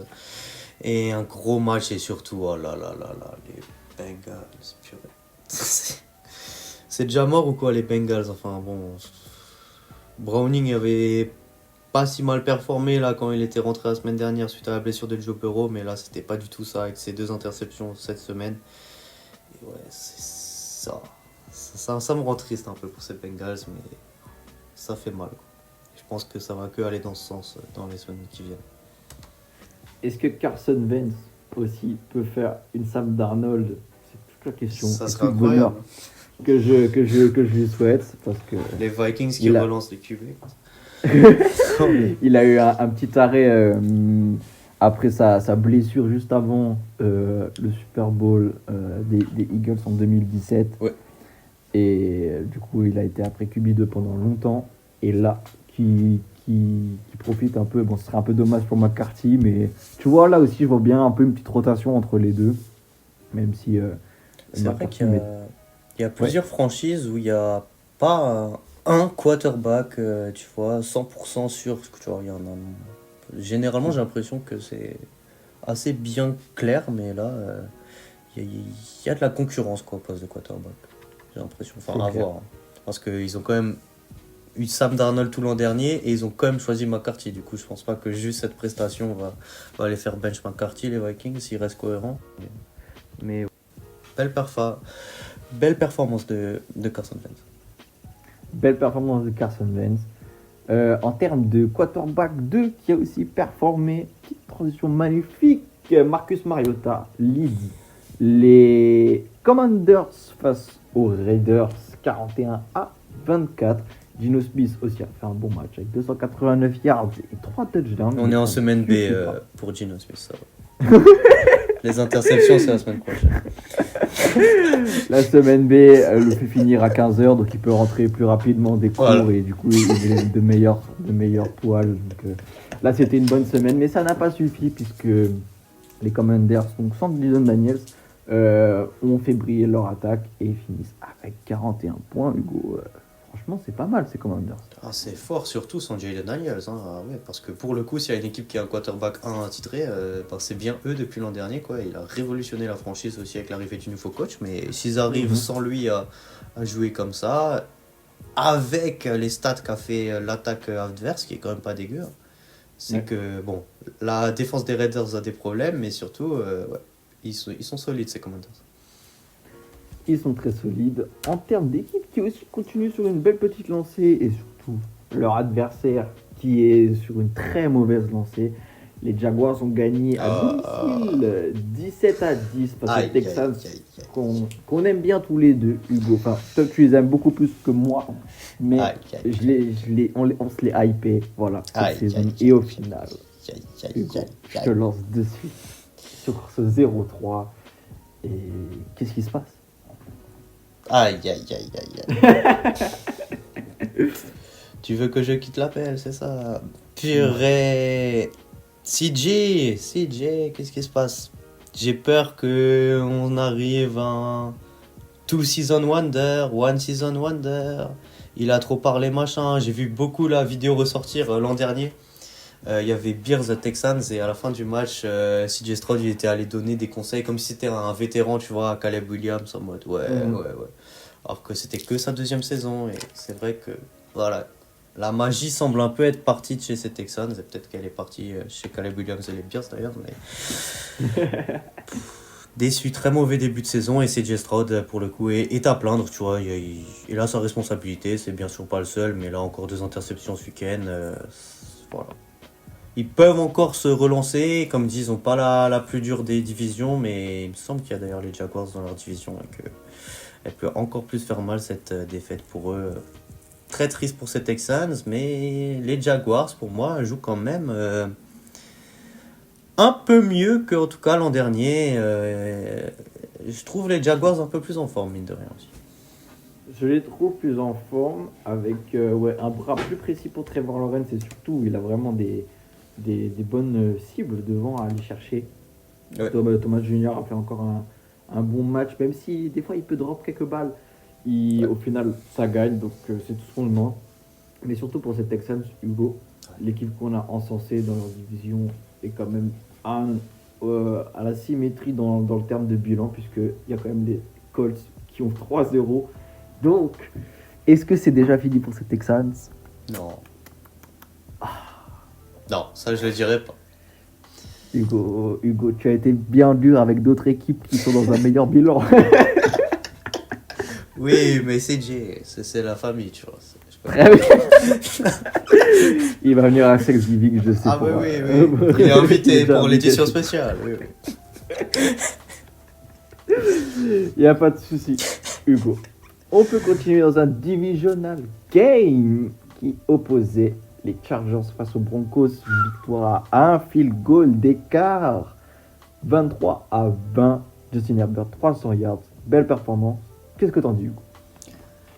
et un gros match et surtout, oh là là là là, les Bengals, purée. C'est déjà mort ou quoi les Bengals? Enfin bon, Browning avait pas si mal performé là quand il était rentré la semaine dernière suite à la blessure de Joe Burrow, mais là c'était pas du tout ça avec ses 2 interceptions cette semaine. Et ouais, c'est ça me rend triste un peu pour ces Bengals, mais ça fait mal, quoi. Je pense que ça va que aller dans ce sens dans les semaines qui viennent. Est-ce que Carson Wentz aussi peut faire une Sam Darnold? C'est toute la question. Ça Et serait tout le bonheur incroyable. que je lui souhaite, parce que Les Vikings qui Il a- relancent les QB. il a eu un petit arrêt après sa blessure juste avant le Super Bowl des Eagles en 2017. Ouais. Et du coup, il a été après QB2 pendant longtemps. Et là, qui profite un peu. Bon, ce serait un peu dommage pour McCarthy, mais tu vois, là aussi, je vois bien un peu une petite rotation entre les deux. Même si C'est vrai McCarthy qu'il y a plusieurs franchises où il n'y a pas un quarterback, tu vois, 100% sûr. Tu vois, il y en a. Généralement, j'ai l'impression que c'est assez bien clair, mais là, il y a de la concurrence quoi, au poste de quarterback. J'ai l'impression, enfin, C'est à clair. voir. Hein. Parce qu'ils ont quand même eu Sam Darnold tout l'an dernier et ils ont quand même choisi McCarthy. Du coup, je pense pas que juste cette prestation va les faire bench McCarthy, les Vikings, s'ils restent cohérents. Mais belle performance de Carson Wentz. Belle performance de Carson Wentz. En termes de quarterback 2 qui a aussi performé, petite transition magnifique, Marcus Mariota lead les Commanders face aux Raiders 41-24. Gino Smith aussi a fait un bon match avec 289 yards et 3 touchdowns. On est en Ça semaine B suffit pas. pour Gino Smith. Ça va. Les interceptions, c'est la semaine prochaine. La semaine B le fait finir à 15h, donc il peut rentrer plus rapidement des cours Voilà. et du coup il a de meilleurs poils. Donc, là c'était une bonne semaine, mais ça n'a pas suffi puisque les Commanders, donc sans Dylan Daniels, ont fait briller leur attaque et finissent avec 41 points. Hugo, franchement c'est pas mal ces Commanders. Ah, c'est fort, surtout sans Jalen Daniels. Hein. Ah ouais, parce que pour le coup, s'il y a une équipe qui a un quarterback 1 attitré, c'est bien eux depuis l'an dernier. Quoi. Il a révolutionné la franchise aussi avec l'arrivée du nouveau coach. Mais s'ils arrivent sans lui à jouer comme ça, avec les stats qu'a fait l'attaque adverse, qui est quand même pas dégueu, hein, c'est que bon, la défense des Raiders a des problèmes, mais surtout, ils sont solides ces Commanders. Ils sont très solides. En termes d'équipe qui aussi continue sur une belle petite lancée et surtout leur adversaire qui est sur une très mauvaise lancée, Les Jaguars ont gagné à domicile 17-10 face aux Aïe, Texans aïe, aïe, aïe. qu'on aime bien tous les deux, Hugo. Enfin, toi, tu les aimes beaucoup plus que moi, mais Aïe, aïe, on se les hypait, voilà, cette Aïe, saison. aïe, Et aïe, au final, aïe, aïe, Hugo, aïe, je aïe. te lance de suite sur ce 0-3. Et qu'est-ce qui se passe? Aïe, aïe, aïe, aïe, aïe. Tu veux que je quitte l'appel, c'est ça? Purée. CJ, qu'est-ce qui se passe? J'ai peur que on arrive à un two season wonder, one season wonder. Il a trop parlé machin. J'ai vu beaucoup la vidéo ressortir l'an dernier. Il y avait Bears Texans et à la fin du match, CJ Stroud il était allé donner des conseils comme si c'était un vétéran, tu vois, à Caleb Williams en mode ouais. Alors que c'était que sa deuxième saison et c'est vrai que voilà, la magie semble un peu être partie de chez ces Texans et peut-être qu'elle est partie chez Caleb Williams et les Bears d'ailleurs. Mais déçu, très mauvais début de saison et CJ Stroud pour le coup est à plaindre, tu vois. Il a sa responsabilité, c'est bien sûr pas le seul, mais là encore 2 interceptions ce week-end. Voilà. Ils peuvent encore se relancer, comme disent, ils n'ont pas la plus dure des divisions, mais il me semble qu'il y a d'ailleurs les Jaguars dans leur division et qu'elle peut encore plus faire mal cette défaite pour eux. Très triste pour ces Texans, mais les Jaguars, pour moi, jouent quand même un peu mieux qu'en tout cas l'an dernier. Je trouve les Jaguars un peu plus en forme, mine de rien aussi. Je les trouve plus en forme, avec un bras plus précis pour Trevor Lawrence et surtout, il a vraiment des bonnes cibles devant à aller chercher. Ouais. Thomas Junior a fait encore un bon match, même si des fois il peut drop quelques balles. Au final, ça gagne, donc c'est tout ce qu'on demande. Mais surtout pour ces Texans, Hugo, l'équipe qu'on a encensée dans leur division est quand même à la symétrie dans le terme de bilan, puisqu'il y a quand même les Colts qui ont 3-0. Donc, est-ce que c'est déjà fini pour ces Texans? Non. Non, ça je le dirais pas. Hugo, tu as été bien dur avec d'autres équipes qui sont dans un meilleur bilan. Oui, mais CJ, c'est la famille, tu vois. Très bien. Il va venir à Thanksgiving, je sais Ah pas. oui. Il est invité Déjà pour invité. l'édition spéciale. Oui. Il n'y a pas de souci, Hugo. On peut continuer dans un divisional game qui opposait les Chargers face aux Broncos. Victoire à un field goal d'écart. 23-20. Justin Herbert, 300 yards. Belle performance. Qu'est-ce que t'en dis, Hugo?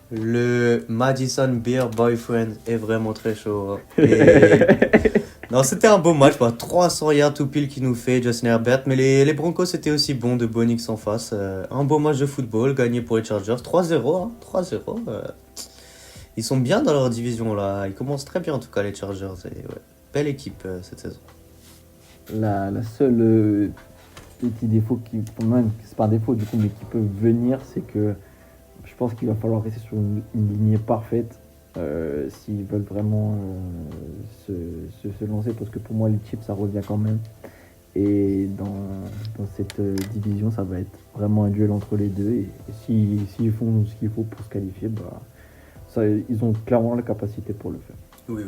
Le Madison Beer Boyfriend est vraiment très chaud. Hein. Et... non, c'était un beau match. 300 yards tout pile qui nous fait Justin Herbert. Mais les Broncos étaient aussi bons de Bonix en face. Un beau match de football gagné pour les Chargers. 3-0. Hein, 3-0. Ils sont bien dans leur division là. Ils commencent très bien en tout cas les Chargers. Et, belle équipe cette saison. La seule petit défaut c'est pas un défaut du coup, mais qui peut venir, c'est que je pense qu'il va falloir rester sur une lignée parfaite s'ils veulent vraiment se lancer, parce que pour moi les Chiefs ça revient quand même, et dans cette division ça va être vraiment un duel entre les deux, et s'ils font ce qu'il faut pour se qualifier, ils ont clairement la capacité pour le faire. Oui.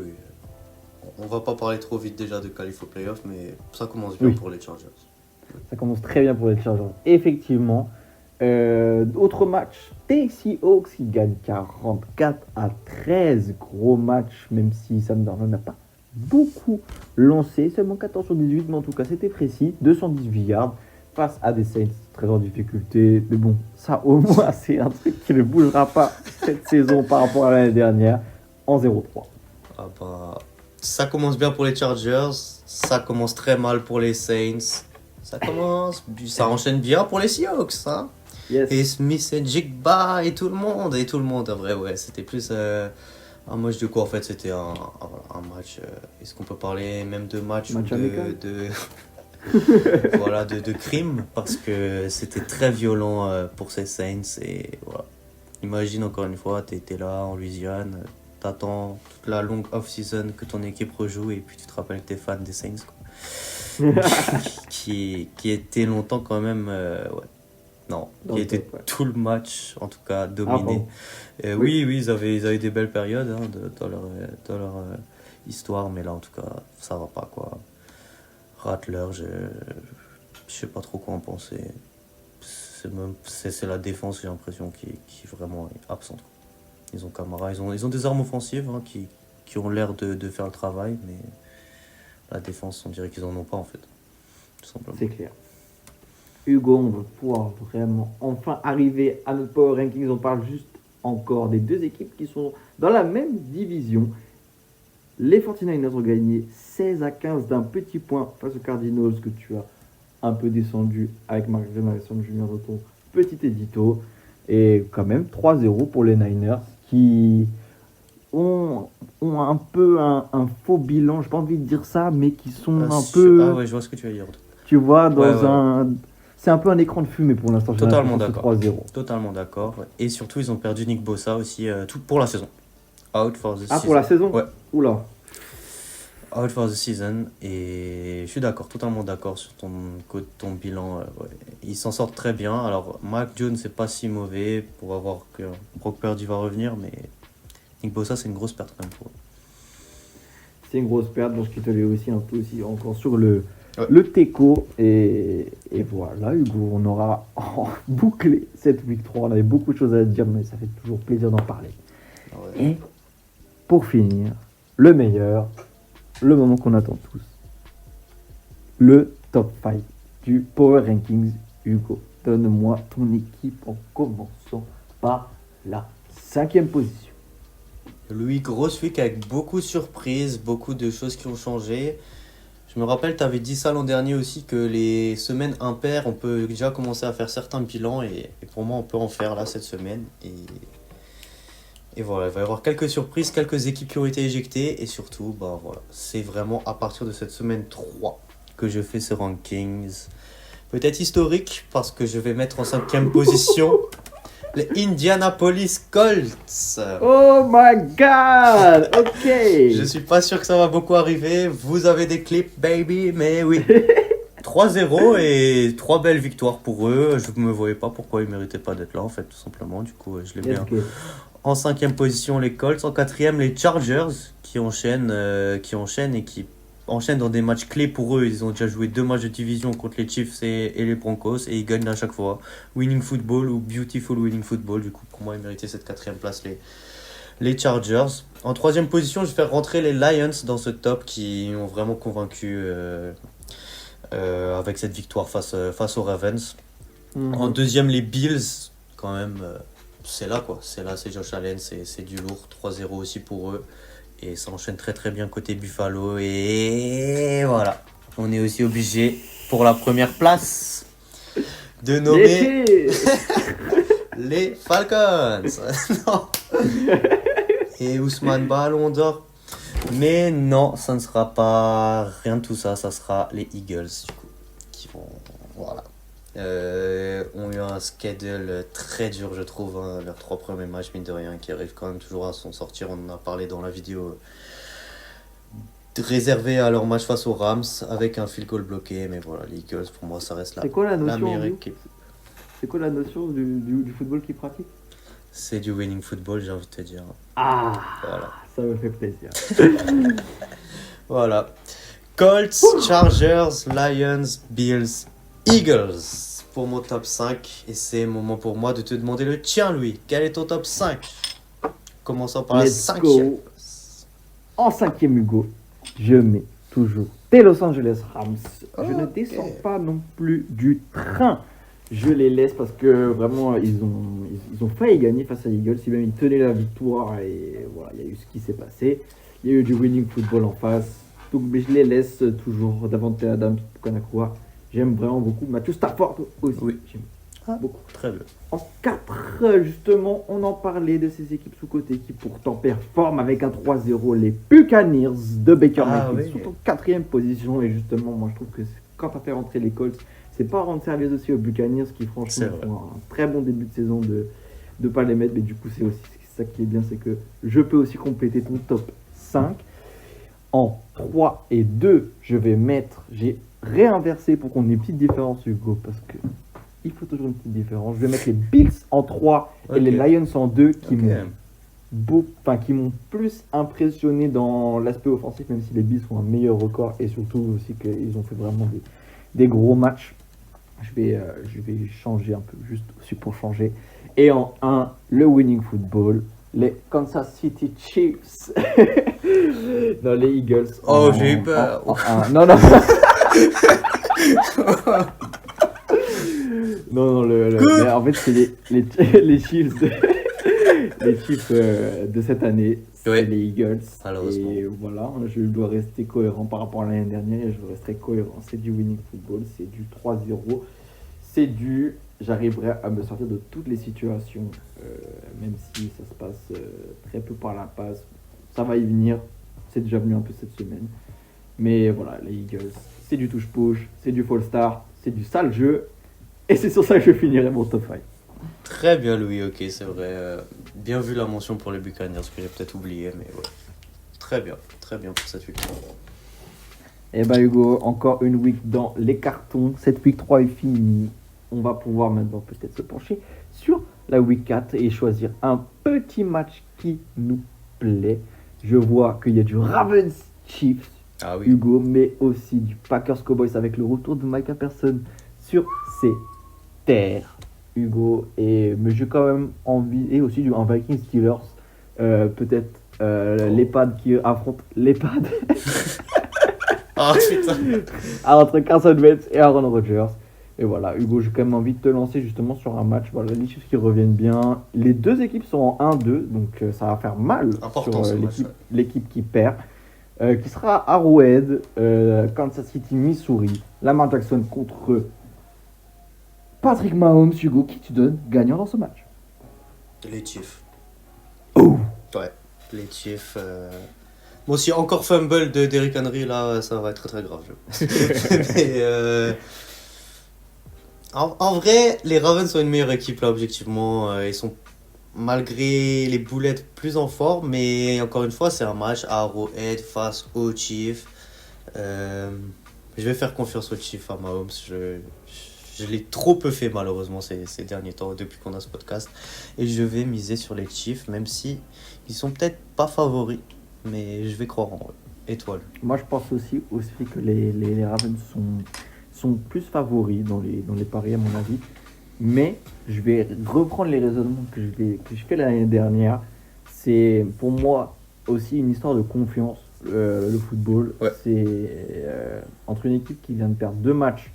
On va pas parler trop vite déjà de qualif au playoff, mais ça commence bien pour les Chargers. Ça commence très bien pour les Chargers, effectivement. Autre match, Tennessee Hawks qui gagne 44-13. Gros match, même si Sam Darnold n'a pas beaucoup lancé, seulement 14 sur 18, mais en tout cas c'était précis. 218 yards face à des Saints très en difficulté, mais bon, ça au moins c'est un truc qui ne bougera pas cette saison par rapport à l'année dernière, en 0-3. Ça commence bien pour les Chargers, ça commence très mal pour les Saints. Ça enchaîne bien pour les Seahawks, hein. Yes. Et Smith et Jigba et tout le monde, en vrai, c'était plus un match de quoi en fait, c'était un match. Est-ce qu'on peut parler même de match amical. voilà, de crime, parce que c'était très violent pour ces Saints. Et voilà. Imagine encore une fois, t'es là en Louisiane, t'attends toute la longue off-season que ton équipe rejoue, et puis tu te rappelles que t'es fan des Saints, quoi. qui était longtemps quand même qui était tout le match en tout cas dominé. Oui, ils avaient des belles périodes dans leur histoire, mais là en tout cas ça va pas quoi. Rattler, je sais pas trop quoi en penser. C'est la défense, j'ai l'impression, qui vraiment est absente. Ils ont Camara, ils ont des armes offensives hein, qui ont l'air de faire le travail, mais la défense, on dirait qu'ils en ont pas en fait. Tout simplement. C'est clair. Hugo, on va pouvoir vraiment enfin arriver à notre Power Rankings. On parle juste encore des deux équipes qui sont dans la même division. Les 49ers ont gagné 16-15 d'un petit point face aux Cardinals que tu as un peu descendu avec Mark Madison Jr. dans ton petit édito. Et quand même 3-0 pour les Niners qui ont un peu un faux bilan. Je n'ai pas envie de dire ça, mais qui sont Ah ouais, je vois ce que tu veux dire. Tu vois, dans Ouais. un... C'est un peu un écran de fumée pour l'instant. J'ai Totalement l'impression que c'est d'accord. 3-0. Totalement d'accord. Et surtout, ils ont perdu Nick Bosa aussi tout pour la saison. Out for the season. Ah, pour la saison Ouais. Oula. Out for the season. Et je suis d'accord, totalement d'accord sur ton bilan. Ouais. Ils s'en sortent très bien. Alors, Mac Jones, c'est pas si mauvais pour avoir que Brock Purdy va revenir, mais Nick Bosa, c'est une grosse perte quand même pour eux. C'est une grosse perte, donc je te l'ai aussi un peu aussi encore sur le Ouais. Teco. Et voilà, Hugo, on aura bouclé cette week 3. On avait beaucoup de choses à dire, mais ça fait toujours plaisir d'en parler. Ouais. Et pour finir, le meilleur, le moment qu'on attend tous, le top 5 du Power Rankings. Hugo, donne-moi ton équipe en commençant par la 5e position. Louis, grosse week avec beaucoup de surprises, beaucoup de choses qui ont changé. Je me rappelle, tu avais dit ça l'an dernier aussi, que les semaines impaires, on peut déjà commencer à faire certains bilans. Et pour moi, on peut en faire là cette semaine. Et voilà, il va y avoir quelques surprises, quelques équipes qui ont été éjectées. Et surtout, bah voilà, c'est vraiment à partir de cette semaine 3 que je fais ce rankings. Peut-être historique, parce que je vais mettre en 5e position les Indianapolis Colts. Oh my god! Ok! Je suis pas sûr que ça va beaucoup arriver. Vous avez des clips, baby, mais oui. 3-0 et 3 belles victoires pour eux. Je ne me voyais pas pourquoi ils méritaient pas d'être là, en fait, tout simplement. Du coup, je les mets Let's go. en 5e position, les Colts. En 4e, les Chargers, qui enchaînent et qui enchaînent dans des matchs clés pour eux. Ils ont déjà joué 2 matchs de division contre les Chiefs et les Broncos et ils gagnent à chaque fois. Winning football ou beautiful winning football. Du coup, pour moi, ils méritaient cette 4e place, les Chargers. En 3e position, je vais faire rentrer les Lions dans ce top qui ont vraiment convaincu avec cette victoire face aux Ravens. En 2e, les Bills, quand même, c'est là quoi. C'est Josh Allen, c'est du lourd. 3-0 aussi pour eux. Et ça enchaîne très très bien côté Buffalo. Et voilà, on est aussi obligé pour la première place de nommer les Falcons. Non. Et Ousmane Ballon d'Or. Mais non, ça ne sera pas rien de tout ça. Ça sera les Eagles du coup qui vont voilà. Ont eu un schedule très dur, je trouve, hein, leurs 3 premiers matchs, mine de rien, qui arrivent quand même toujours à s'en sortir. On en a parlé dans la vidéo réservée à leur match face aux Rams avec un field goal bloqué. Mais voilà, les Eagles, pour moi, ça reste C'est quoi la la notion meilleure Andrew équipe. C'est quoi la notion du football qu'ils pratiquent? C'est du winning football, j'ai envie de te dire. Ah, Voilà. ça me fait plaisir. Voilà. Colts, Chargers, Lions, Bills, Eagles pour mon top 5. Et c'est le moment pour moi de te demander le tien, Louis. Quel est ton top 5? Commençons par Let's la 5e. go. En 5e, Hugo, je mets toujours tes Los Angeles Rams. Je ne descends pas non plus du train. Je les laisse parce que vraiment, ils ont failli gagner face à Eagles. Si même ils tenaient la victoire, et voilà, il y a eu ce qui s'est passé. Il y a eu du winning football en face. Donc, mais je les laisse toujours. Davante Adams, Kanakua. J'aime vraiment beaucoup. Matthew Stafford aussi. Oui. J'aime beaucoup. Très bien. En 4, justement, on en parlait de ces équipes sous-côté qui pourtant performent avec un 3-0. Les Buccaneers de Baker Mayfield sont en 4e position. Et justement, moi je trouve que quand tu as fait rentrer les Colts, c'est pas rendre service aussi aux Buccaneers qui franchement font un très bon début de saison de pas les mettre. Mais du coup, c'est aussi ça qui est bien, c'est que je peux aussi compléter ton top 5. En 3 et 2, j'ai réinversé pour qu'on ait une petite différence, Hugo, parce que il faut toujours une petite différence. Je vais mettre les Bills en 3 et les Lions en 2 qui m'ont qui m'ont plus impressionné dans l'aspect offensif, même si les Bills ont un meilleur record et surtout aussi qu'ils ont fait vraiment des gros matchs. Je vais changer un peu, juste aussi pour changer. Et en 1, le winning football, les Kansas City Chiefs. Non, les Eagles. Oh, j'ai eu peur. Non. Non, mais en fait, c'est les Chiefs. Les Chiefs de cette année, c'est Ouais. les Eagles. Malheureusement. Et voilà, je dois rester cohérent par rapport à l'année dernière et je resterai cohérent. C'est du winning football, c'est du 3-0. J'arriverai à me sortir de toutes les situations, même si ça se passe très peu par la passe. Ça va y venir, c'est déjà venu un peu cette semaine. Mais voilà, les Eagles, c'est du touche-push, c'est du fall start, c'est du sale jeu. Et c'est sur ça que je finirai mon top 5. Très bien, Louis, ok, c'est vrai. Bien vu la mention pour les Buccaneers, que j'ai peut-être oublié, mais ouais. Très bien pour cette victoire. Et bah Hugo, encore une week dans les cartons. Cette week 3 est finie. On va pouvoir maintenant peut-être se pencher sur la week 4 et choisir un petit match qui nous plaît. Je vois qu'il y a du Ravens Chiefs, Ah oui. Hugo, mais aussi du Packers Cowboys avec le retour de Micah Parsons sur ses terres, Hugo. Mais j'ai quand même envie, et aussi un Vikings Steelers, peut-être l'EHPAD qui affronte l'EHPAD. Ah putain. Entre Carson Wentz et Aaron Rodgers. Et voilà, Hugo, j'ai quand même envie de te lancer justement sur un match. Voilà, les Chiefs qui reviennent bien. Les deux équipes sont en 1-2, donc ça va faire mal Important, sur ce match, l'équipe qui perd. Qui sera Arrowhead, Kansas City, Missouri. Lamar Jackson contre Patrick Mahomes. Hugo, qui tu donnes gagnant dans ce match? Les Chiefs. Oh. Ouais, les Chiefs. Bon, si encore fumble de Derrick Henry, là, ça va être très très grave. Mais en vrai, les Ravens sont une meilleure équipe là, objectivement. Ils sont, malgré les boulettes, plus en forme. Mais encore une fois, c'est un match à Arrowhead face aux Chiefs. Je vais faire confiance aux Chiefs, à Mahomes. Je l'ai trop peu fait malheureusement ces derniers temps depuis qu'on a ce podcast. Et je vais miser sur les Chiefs, même si ils sont peut-être pas favoris. Mais je vais croire en eux. Étoile. Moi, je pense aussi que les Ravens sont plus favoris dans les paris, à mon avis. Mais je vais reprendre les raisonnements que je fais l'année dernière. C'est pour moi aussi une histoire de confiance, le football. Ouais. C'est entre une équipe qui vient de perdre 2 matchs,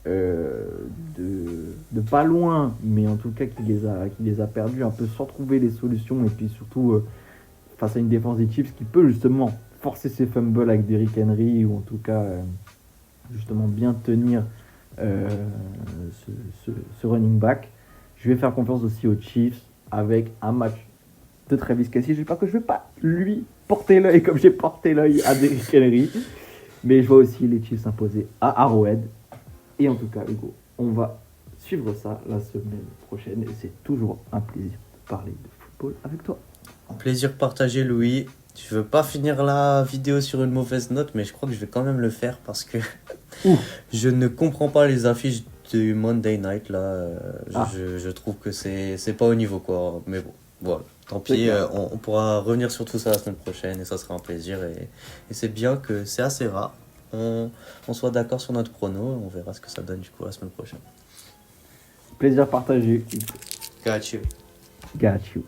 de pas loin, mais en tout cas qui les a perdus un peu sans trouver les solutions. Et puis surtout face à une défense des Chiefs qui peut justement forcer ses fumbles avec Derrick Henry ou en tout cas justement bien tenir ce running back. Je vais faire confiance aussi aux Chiefs avec un match de Travis Kelce. J'espère que je ne vais pas lui porter l'œil comme j'ai porté l'œil à Derrick Henry, mais je vois aussi les Chiefs s'imposer à Arrowhead. Et en tout cas, Hugo, on va suivre ça la semaine prochaine et c'est toujours un plaisir de parler de football avec toi. Plaisir partagé, Louis. Je veux pas finir la vidéo sur une mauvaise note, mais je crois que je vais quand même le faire parce que je ne comprends pas les affiches du Monday Night là. Je trouve que c'est pas au niveau quoi. Mais bon, voilà. Tant pis, on pourra revenir sur tout ça la semaine prochaine et ça sera un plaisir. Et c'est bien que c'est assez rare. On soit d'accord sur notre prono. On verra ce que ça donne du coup la semaine prochaine. Plaisir partagé. Got you. Got you.